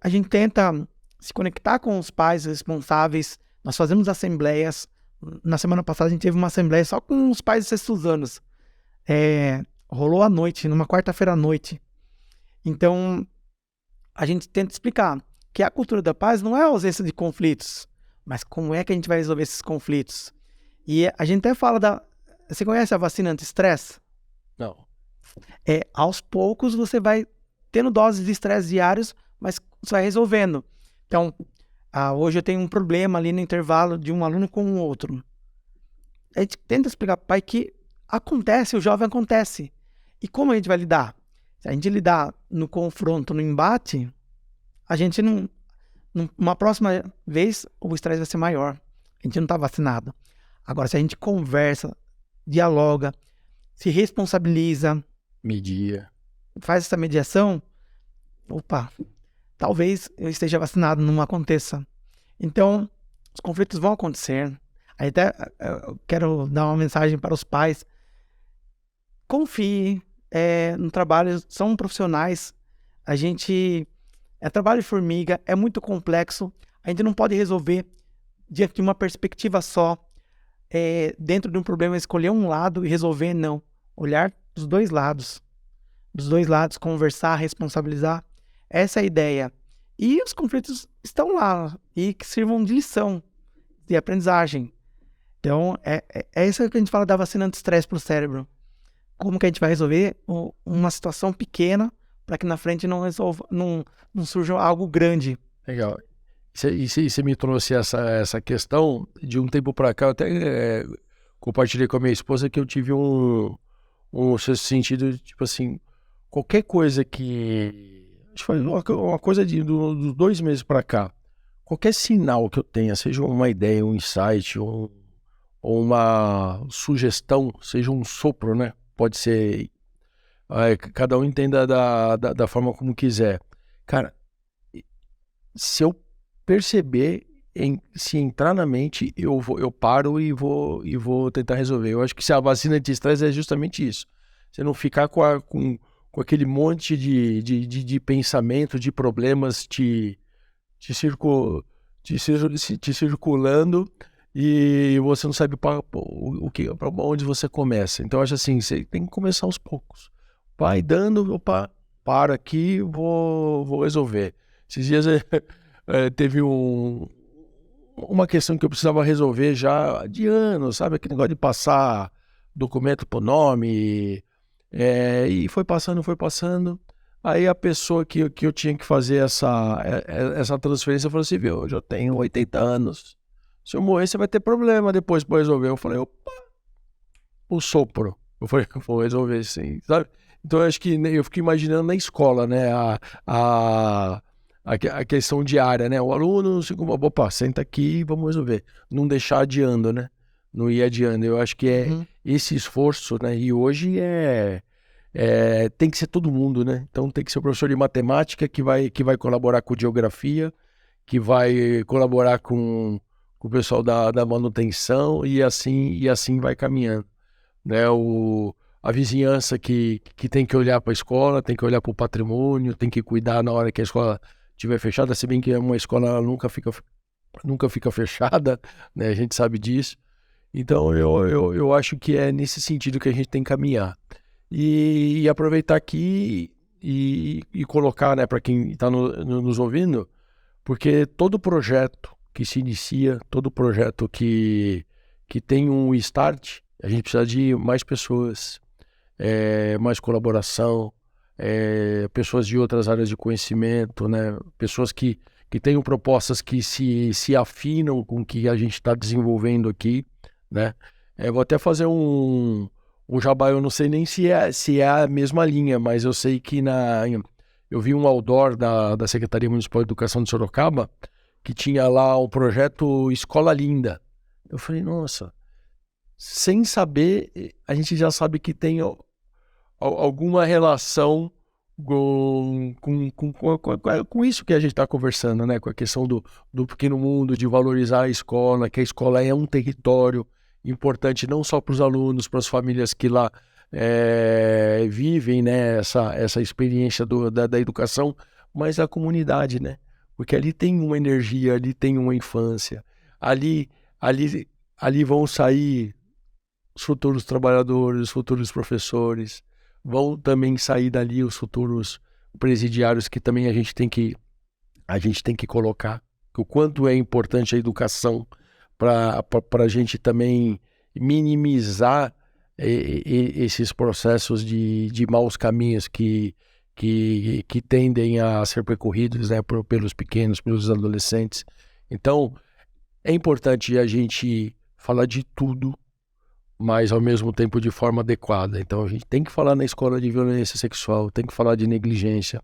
a gente tenta se conectar com os pais responsáveis, nós fazemos assembleias. Na semana passada a gente teve uma assembleia só com os pais sextusanos. Rolou à noite, numa quarta-feira à noite. Então, a gente tenta explicar que a cultura da paz não é a ausência de conflitos, mas como é que a gente vai resolver esses conflitos. E a gente até fala Você conhece a vacina anti-estresse? Não. Aos poucos você vai tendo doses de estresse diários, mas você vai resolvendo. Então, hoje eu tenho um problema ali no intervalo de um aluno com o outro. A gente tenta explicar para o pai que acontece, o jovem acontece. E como a gente vai lidar? Se a gente lidar no confronto, no embate, a gente uma próxima vez o estresse vai ser maior. A gente não está vacinado. Agora, se a gente conversa, dialoga, se responsabiliza, Media. faz essa mediação, talvez eu esteja vacinado, não aconteça. Então, os conflitos vão acontecer. Aí até eu quero dar uma mensagem para os pais. Confie no trabalho, são profissionais. A gente trabalho de formiga, é muito complexo. A gente não pode resolver diante de uma perspectiva só. Dentro de um problema, escolher um lado e resolver, não. Olhar dos dois lados. Dos dois lados, conversar, responsabilizar. Essa é a ideia. E os conflitos estão lá e que sirvam de lição, de aprendizagem. Então, é isso que a gente fala da vacina anti-estresse para o cérebro. Como que a gente vai resolver uma situação pequena para que na frente não surja algo grande. Legal. E você me trouxe essa questão de um tempo para cá. Eu até compartilhei com a minha esposa que eu tive um sentido, tipo assim, qualquer coisa que... Acho que foi uma coisa dos 2 meses para cá. Qualquer sinal que eu tenha, seja uma ideia, um insight, ou uma sugestão, seja um sopro, né? Pode ser... cada um entenda da forma como quiser. Cara, se eu perceber, se entrar na mente, eu paro e vou tentar resolver. Eu acho que se a vacina anti-estresse é justamente isso. Você não ficar com aquele monte de pensamento, de problemas te circulando e você não sabe para onde você começa. Então, eu acho assim, você tem que começar aos poucos. Vai dando, para aqui, vou resolver. Esses dias teve uma questão que eu precisava resolver já de anos, sabe? Aquele negócio de passar documento por nome, e foi passando. Aí a pessoa que eu tinha que fazer essa transferência falou assim, viu, eu já tenho 80 anos. Se eu morrer, você vai ter problema depois para resolver. Eu falei, opa, o sopro. Eu falei, vou resolver sim, sabe? Então eu acho que eu fico imaginando na escola, né, a questão diária, né? O aluno, opa, senta aqui e vamos resolver. Não deixar adiando, né? Não ir adiando. Eu acho que esse esforço, né? E hoje tem que ser todo mundo, né? Então tem que ser o professor de matemática que vai colaborar com geografia, que vai colaborar com o pessoal da manutenção e assim vai caminhando, né? A vizinhança que tem que olhar para a escola, tem que olhar para o patrimônio, tem que cuidar na hora que a escola estiver fechada, se bem que uma escola nunca fica fechada, né? A gente sabe disso. Então eu acho que é nesse sentido que a gente tem que caminhar. E aproveitar aqui e colocar, né, para quem está nos ouvindo, porque todo projeto que se inicia, todo projeto que tem um start, a gente precisa de mais pessoas, mais colaboração, pessoas de outras áreas de conhecimento, né? Pessoas que tenham propostas que se afinam com o que a gente está desenvolvendo aqui, né? Vou até fazer um jabá, eu não sei nem se é a mesma linha, mas eu sei que eu vi um outdoor da Secretaria Municipal de Educação de Sorocaba que tinha lá o projeto Escola Linda. Eu falei, nossa, sem saber, a gente já sabe que tem alguma relação com isso que a gente está conversando, né? Com a questão do pequeno mundo, de valorizar a escola, que a escola é um território importante não só para os alunos, para as famílias que lá vivem, né? Essa experiência da educação, mas a comunidade, né? Porque ali tem uma energia, ali tem uma infância, ali, ali, ali vão sair os futuros trabalhadores, os futuros professores, vão também sair dali os futuros presidiários que também a gente tem que colocar que o quanto é importante a educação para a gente também minimizar esses processos de maus caminhos que tendem a ser percorridos, né, pelos pequenos, pelos adolescentes. Então, é importante a gente falar de tudo, mas ao mesmo tempo de forma adequada. Então, a gente tem que falar na escola de violência sexual, tem que falar de negligência,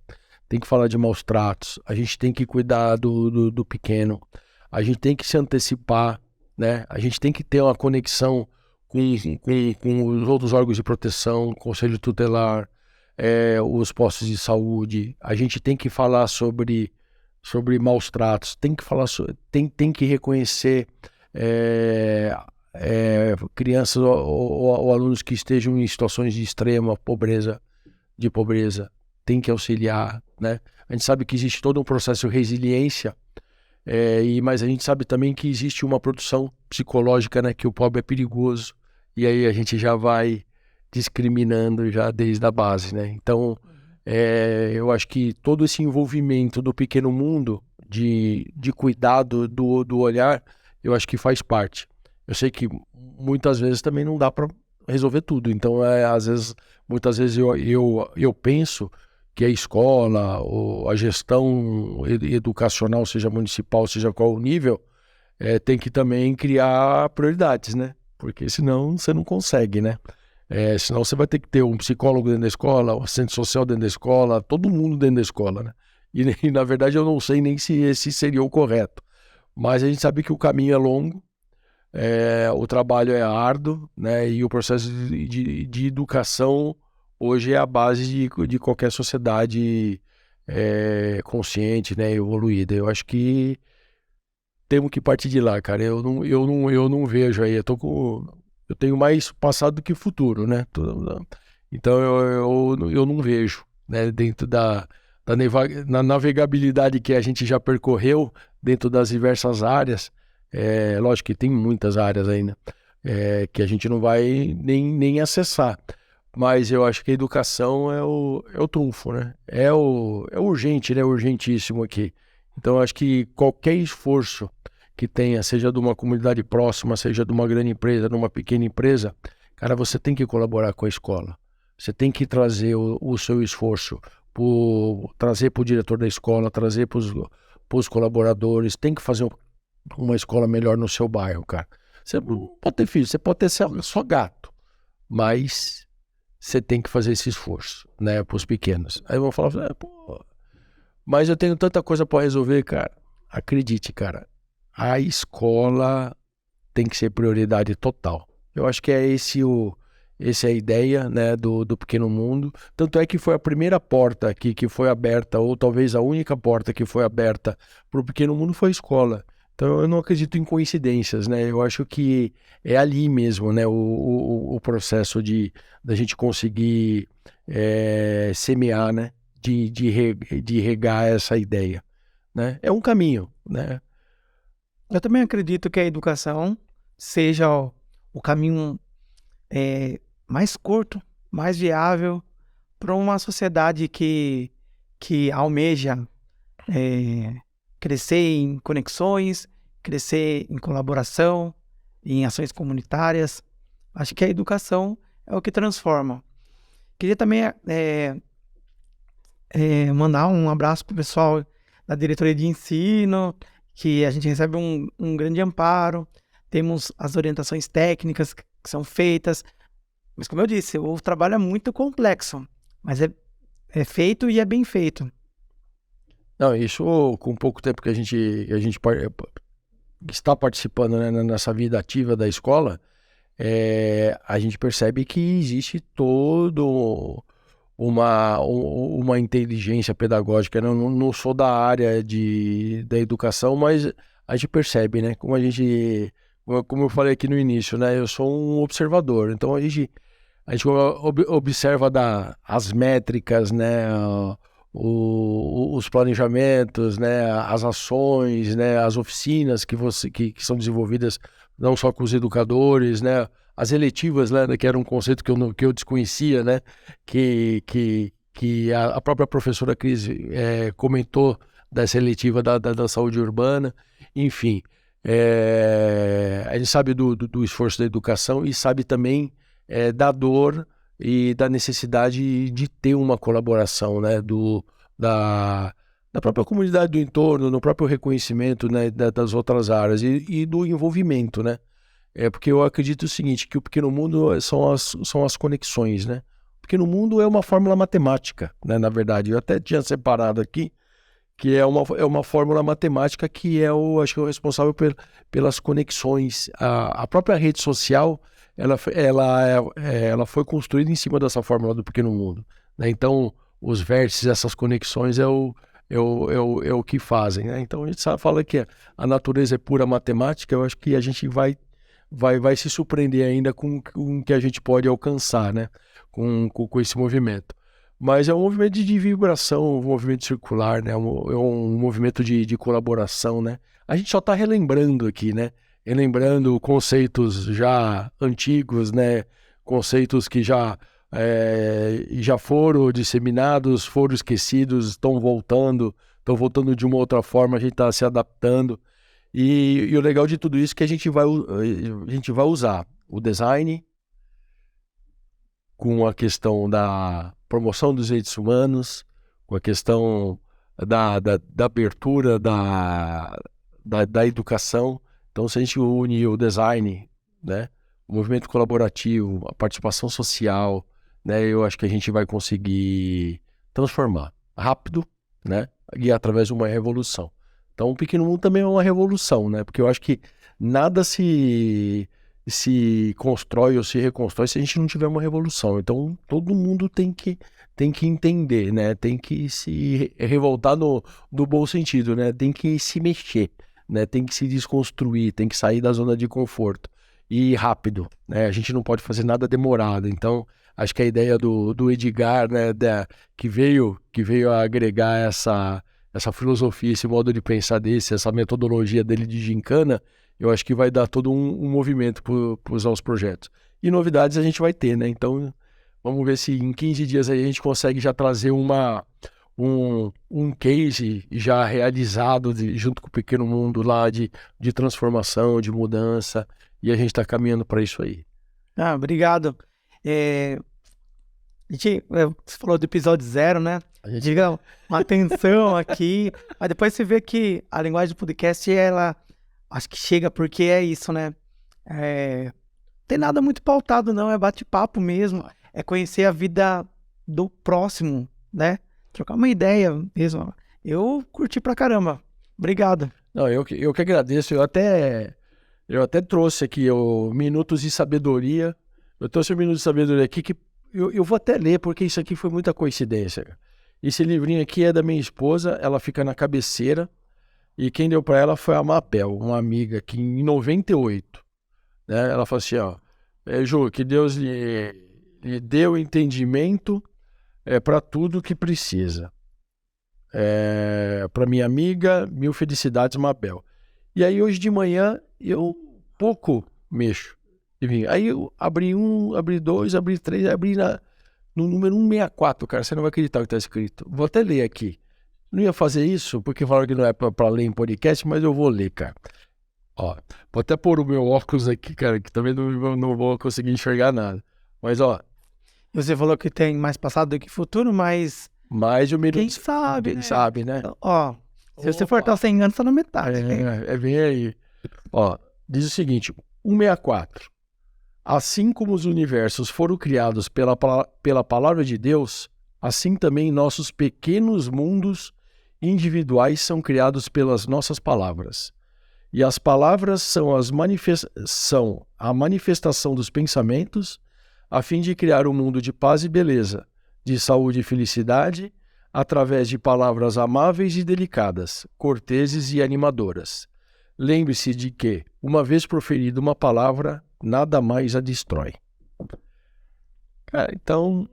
tem que falar de maus tratos, a gente tem que cuidar do pequeno, a gente tem que se antecipar, né? A gente tem que ter uma conexão com os outros órgãos de proteção, conselho tutelar, os postos de saúde. A gente tem que falar sobre maus tratos, tem que falar tem que reconhecer crianças ou alunos que estejam em situações de extrema pobreza, tem que auxiliar, né? A gente sabe que existe todo um processo de resiliência, mas a gente sabe também que existe uma produção psicológica, né? Que o pobre é perigoso, e aí a gente já vai discriminando já desde a base, né? Então, eu acho que todo esse envolvimento do pequeno mundo, de cuidado do olhar, eu acho que faz parte. Eu sei que muitas vezes também não dá para resolver tudo, então muitas vezes eu penso que a escola ou a gestão educacional, seja municipal, seja qual o nível, tem que também criar prioridades, né? Porque senão você não consegue, né? Senão você vai ter que ter um psicólogo dentro da escola, um assistente social dentro da escola, todo mundo dentro da escola, né? E na verdade eu não sei nem se esse seria o correto. Mas a gente sabe que o caminho é longo, o trabalho é árduo, né? E o processo de educação hoje é a base de qualquer sociedade consciente, né? Evoluída. Eu acho que temos que partir de lá, cara. Eu não vejo aí. Eu tenho mais passado do que futuro, né? Então eu não vejo, né? Dentro na navegabilidade que a gente já percorreu dentro das diversas áreas. Lógico que tem muitas áreas ainda que a gente não vai nem acessar. Mas eu acho que a educação é o trunfo, né? É urgente, né? Urgentíssimo aqui. Então, eu acho que qualquer esforço que tenha, seja de uma comunidade próxima, seja de uma grande empresa, de uma pequena empresa, cara, você tem que colaborar com a escola. Você tem que trazer o seu esforço, trazer para o diretor da escola, trazer para os colaboradores, tem que fazer uma escola melhor no seu bairro, cara. Você pode ter filho, você pode ter só gato, mas você tem que fazer esse esforço, né, para os pequenos. Aí vão falar, pô, mas eu tenho tanta coisa para resolver, cara. Acredite, cara, a escola tem que ser prioridade total. Eu acho que essa é a ideia, né, do Pequeno Mundo. Tanto é que foi a primeira porta que foi aberta, ou talvez a única porta que foi aberta para o Pequeno Mundo foi a escola. Então eu não acredito em coincidências, né? Eu acho que é ali mesmo, né, o processo da gente conseguir semear, né, de regar essa ideia, né? É um caminho, né? Eu também acredito que a educação seja o caminho mais curto, mais viável para uma sociedade que almeja crescer em conexões, crescer em colaboração, em ações comunitárias. Acho que a educação é o que transforma. Queria também mandar um abraço para o pessoal da diretoria de ensino, que a gente recebe um grande amparo, temos as orientações técnicas que são feitas, mas como eu disse, o trabalho é muito complexo, mas é feito e é bem feito. Não, isso com pouco tempo que a gente está participando, né, nessa vida ativa da escola, a gente percebe que existe todo uma inteligência pedagógica, né? Eu não sou da área da educação, mas a gente percebe, né? Como eu falei aqui no início, né? Eu sou um observador, então a gente observa as métricas, né? os planejamentos, né, as ações, né, as oficinas que são desenvolvidas não só com os educadores, né, as eletivas, né, que era um conceito que eu desconhecia, né, que a própria professora Cris comentou dessa eletiva da saúde urbana, enfim. A gente sabe do esforço da educação e sabe também da dor e da necessidade de ter uma colaboração, né, da própria comunidade do entorno, no próprio reconhecimento, né, das outras áreas e do envolvimento, né? Porque eu acredito o seguinte, que o pequeno mundo são as conexões, né? O pequeno mundo é uma fórmula matemática, né, na verdade. Eu até tinha separado aqui, que é uma fórmula matemática que acho que é o responsável pelas conexões. A própria rede social, ela foi construída em cima dessa fórmula do pequeno mundo, né? Então, os vértices, essas conexões é o que fazem, né? Então, a gente fala que a natureza é pura matemática. Eu acho que a gente vai se surpreender ainda com o que a gente pode alcançar, né? Com esse movimento. Mas é um movimento de vibração, um movimento circular, né? É um movimento de colaboração, né? A gente só está relembrando aqui, né? Relembrando conceitos já antigos, né? Conceitos que já foram disseminados, foram esquecidos, estão voltando de uma outra forma, a gente está se adaptando. E o legal de tudo isso é que a gente vai usar o design com a questão da promoção dos direitos humanos, com a questão da abertura da educação. Então, se a gente une o design, né, o movimento colaborativo, a participação social, né, eu acho que a gente vai conseguir transformar rápido, né, e através de uma revolução. Então, o Pequeno Mundo também é uma revolução, né, porque eu acho que nada se constrói ou se reconstrói se a gente não tiver uma revolução. Então, todo mundo tem que entender, né? Tem que se revoltar no bom sentido, né? Tem que se mexer, né? Tem que se desconstruir, tem que sair da zona de conforto. E rápido, né? A gente não pode fazer nada demorado. Então, acho que a ideia do Edgar, né? Que veio a agregar essa filosofia, esse modo de pensar desse, essa metodologia dele de gincana, eu acho que vai dar todo um movimento para usar os projetos. E novidades a gente vai ter, né? Então, vamos ver se em 15 dias aí a gente consegue já trazer um case já realizado junto com o Pequeno Mundo lá de transformação, de mudança, e a gente está caminhando para isso aí. Obrigado. Você falou do episódio 0, né? Diga uma atenção aqui, mas depois você vê que a linguagem do podcast, ela acho que chega porque é isso, né? Não tem nada muito pautado, não. É bate-papo mesmo. É conhecer a vida do próximo, né? Trocar uma ideia mesmo. Eu curti pra caramba. Obrigado. Não, eu que agradeço. Eu até trouxe aqui o Minutos de Sabedoria. Eu trouxe o Minutos de Sabedoria aqui que eu vou até ler, porque isso aqui foi muita coincidência. Esse livrinho aqui é da minha esposa. Ela fica na cabeceira. E quem deu para ela foi a Mapel, uma amiga que em 98, né, ela falou assim, ó, Ju, que Deus lhe deu entendimento para tudo que precisa. Para minha amiga, 1000 felicidades, Mapel. E aí hoje de manhã eu pouco mexo. Enfim, aí eu abri 1, abri 2, abri 3, abri no número 164, cara, você não vai acreditar o que está escrito. Vou até ler aqui. Não ia fazer isso, porque falaram que não é para ler em podcast, mas eu vou ler, cara. Ó, vou até pôr o meu óculos aqui, cara, que também não vou conseguir enxergar nada. Mas, ó... Você falou que tem mais passado do que futuro, mas... Mais o minuto... Quem sabe, Quem sabe, né? Ó, se você for estar 100 anos, tá na metade. É bem aí. Ó, diz o seguinte, 164. Assim como os universos foram criados pela palavra de Deus, assim também nossos pequenos mundos individuais são criados pelas nossas palavras. E as palavras são a manifestação dos pensamentos, a fim de criar um mundo de paz e beleza, de saúde e felicidade, através de palavras amáveis e delicadas, corteses e animadoras. Lembre-se de que, uma vez proferida uma palavra, nada mais a destrói. Cara, então,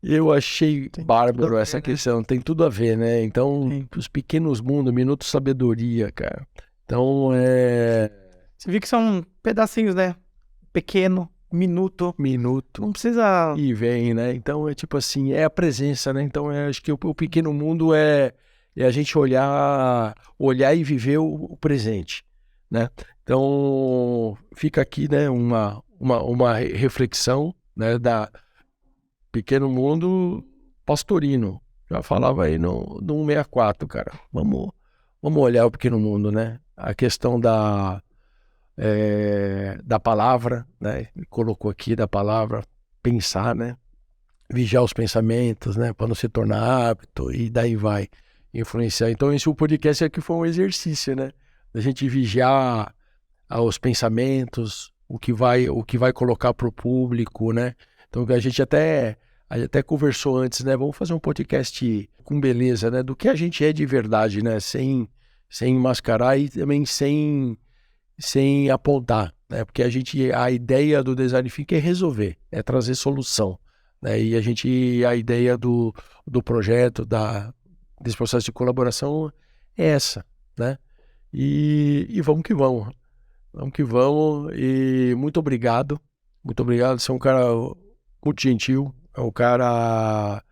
Eu achei Tem bárbaro tudo a ver, essa né? questão, tem tudo a ver, né? Então, Sim. os pequenos mundos, minuto sabedoria, cara. Então, é Você viu que são pedacinhos, né? Pequeno, minuto. minuto Não precisa. e vem, né? Então, é tipo assim, é a presença, né? Então, acho que o pequeno mundo é a gente olhar e viver o presente, né? Então, fica aqui, né, uma reflexão, né, da pequeno mundo pastorino. Já falava aí no 164, cara. Vamos olhar o pequeno mundo, né? A questão da palavra, né? Ele colocou aqui da palavra pensar, né? Vigiar os pensamentos, né? Para não se tornar hábito e daí vai influenciar. Então, esse o podcast aqui foi um exercício, né? Da gente vigiar os pensamentos, o que vai colocar para o público, né? Então, a gente até conversou antes, né? Vamos fazer um podcast com beleza, né? Do que a gente é de verdade, né? Sem mascarar e também sem apontar, né? Porque a ideia do design thinking é resolver, é trazer solução, né? E a ideia do projeto, desse processo de colaboração é essa, né? E vamos que vamos. Vamos que vamos. E muito obrigado. Muito obrigado. Você é um cara muito gentil. É um cara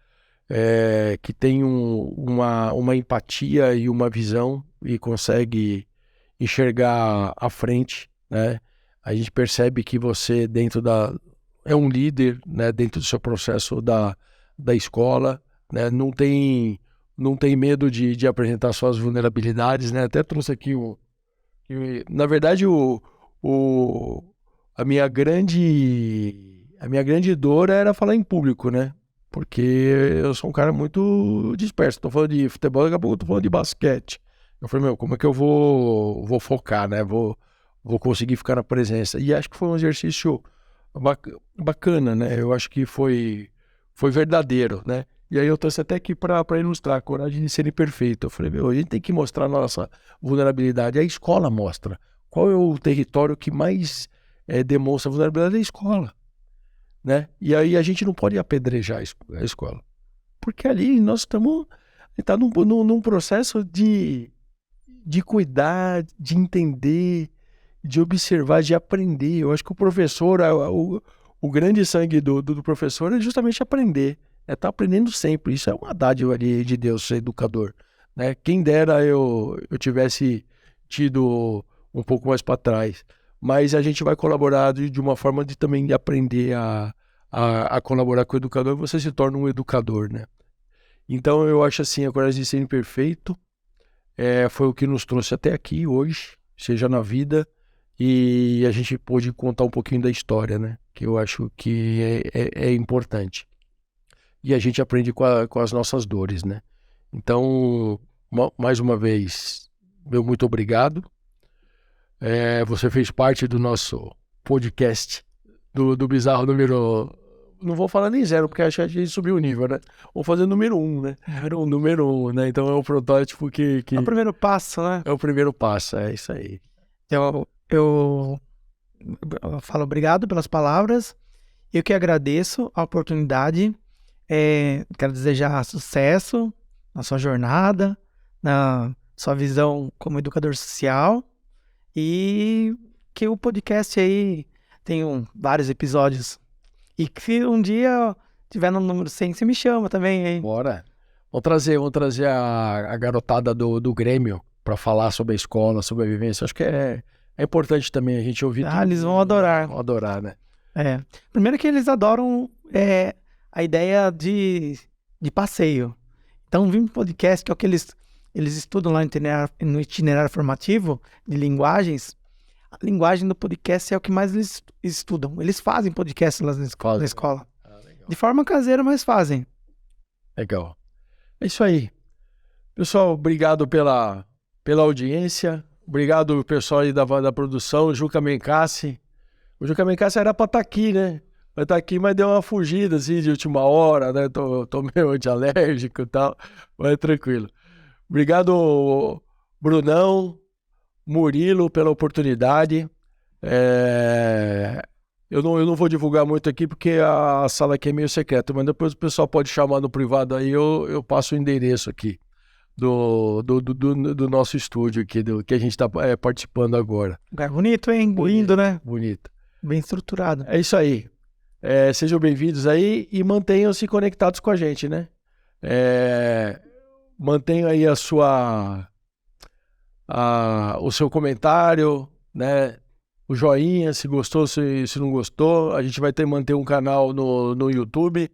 que tem uma empatia e uma visão e consegue enxergar à frente, né? A gente percebe que você é um líder, né? Dentro do seu processo da escola, né? Não tem medo de apresentar suas vulnerabilidades, né? Até trouxe aqui na verdade, o, a minha grande dor era falar em público, né? Porque eu sou um cara muito disperso. Tô falando de futebol, daqui a pouco eu tô falando de basquete. Eu falei, meu, como é que eu vou focar, né? Vou conseguir ficar na presença. E acho que foi um exercício bacana, né? Eu acho que foi verdadeiro, né? E aí eu trouxe até aqui para ilustrar a coragem de ser imperfeito. Eu falei, meu, a gente tem que mostrar a nossa vulnerabilidade. A escola mostra. Qual é o território que mais demonstra vulnerabilidade? É a escola, né? E aí a gente não pode apedrejar a escola. Porque ali nós estamos tá num processo de cuidar, de entender, de observar, de aprender. Eu acho que o professor, o grande sangue do professor é justamente aprender. É estar aprendendo sempre. Isso é uma dádiva de Deus, ser educador, né? Quem dera eu tivesse tido um pouco mais para trás. Mas a gente vai colaborar de uma forma de também aprender a colaborar com o educador. Você se torna um educador, né? Então eu acho assim, a coragem de ser imperfeito foi o que nos trouxe até aqui hoje, seja na vida, e a gente pôde contar um pouquinho da história, né? Que eu acho que é importante. E a gente aprende com as nossas dores, né? Então, mais uma vez, meu muito obrigado. Você fez parte do nosso podcast do Bizarro número. Não vou falar nem zero, porque acho que a gente subiu o nível, né? Vou fazer número 1, né? Número 1, né? Então é o protótipo que É o primeiro passo, né? é o primeiro passo, é isso aí. Eu falo obrigado pelas palavras. Eu que agradeço a oportunidade. Quero desejar sucesso na sua jornada, na sua visão como educador social e que o podcast aí tenha vários episódios. E que se um dia tiver no número 100, você me chama também, hein? Bora. Vamos trazer a garotada do Grêmio para falar sobre a escola, sobre a vivência. Acho que é importante também a gente ouvir tudo. Eles vão adorar. Vão adorar, né? Primeiro que eles adoram a ideia de passeio. Então, vim pro podcast, que é o que eles estudam lá no itinerário formativo de linguagens. A linguagem do podcast é o que mais eles estudam. Eles fazem podcast lá na escola. Legal. De forma caseira, mas fazem. Legal. É isso aí. Pessoal, obrigado pela audiência. Obrigado, pessoal aí da produção, Juca Mencassi. O Juca Mencassi era para estar aqui, né? Vai estar aqui, mas deu uma fugida, assim, de última hora, né? Tô meio antialérgico e tal, mas tranquilo. Obrigado, Brunão, Murilo, pela oportunidade. eu não vou divulgar muito aqui porque a sala aqui é meio secreta, mas depois o pessoal pode chamar no privado aí, eu passo o endereço aqui do nosso estúdio aqui, que a gente está participando agora. Lugar bonito, hein? Lindo, né? Bonito. Bem estruturado. É isso aí. Sejam bem-vindos aí e mantenham-se conectados com a gente, né? Mantenham aí o seu comentário, né? O joinha, se gostou, se não gostou. A gente vai manter um canal no YouTube.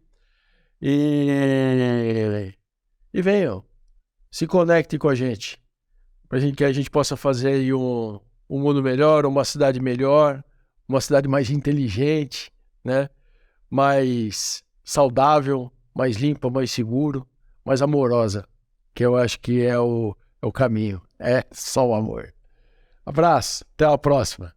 E venham, se conectem com a gente. Para que a gente possa fazer aí um mundo melhor, uma cidade melhor, uma cidade mais inteligente, né? Mais saudável, mais limpa, mais seguro, mais amorosa, que eu acho que é o caminho. É só o amor. Abraço, até a próxima.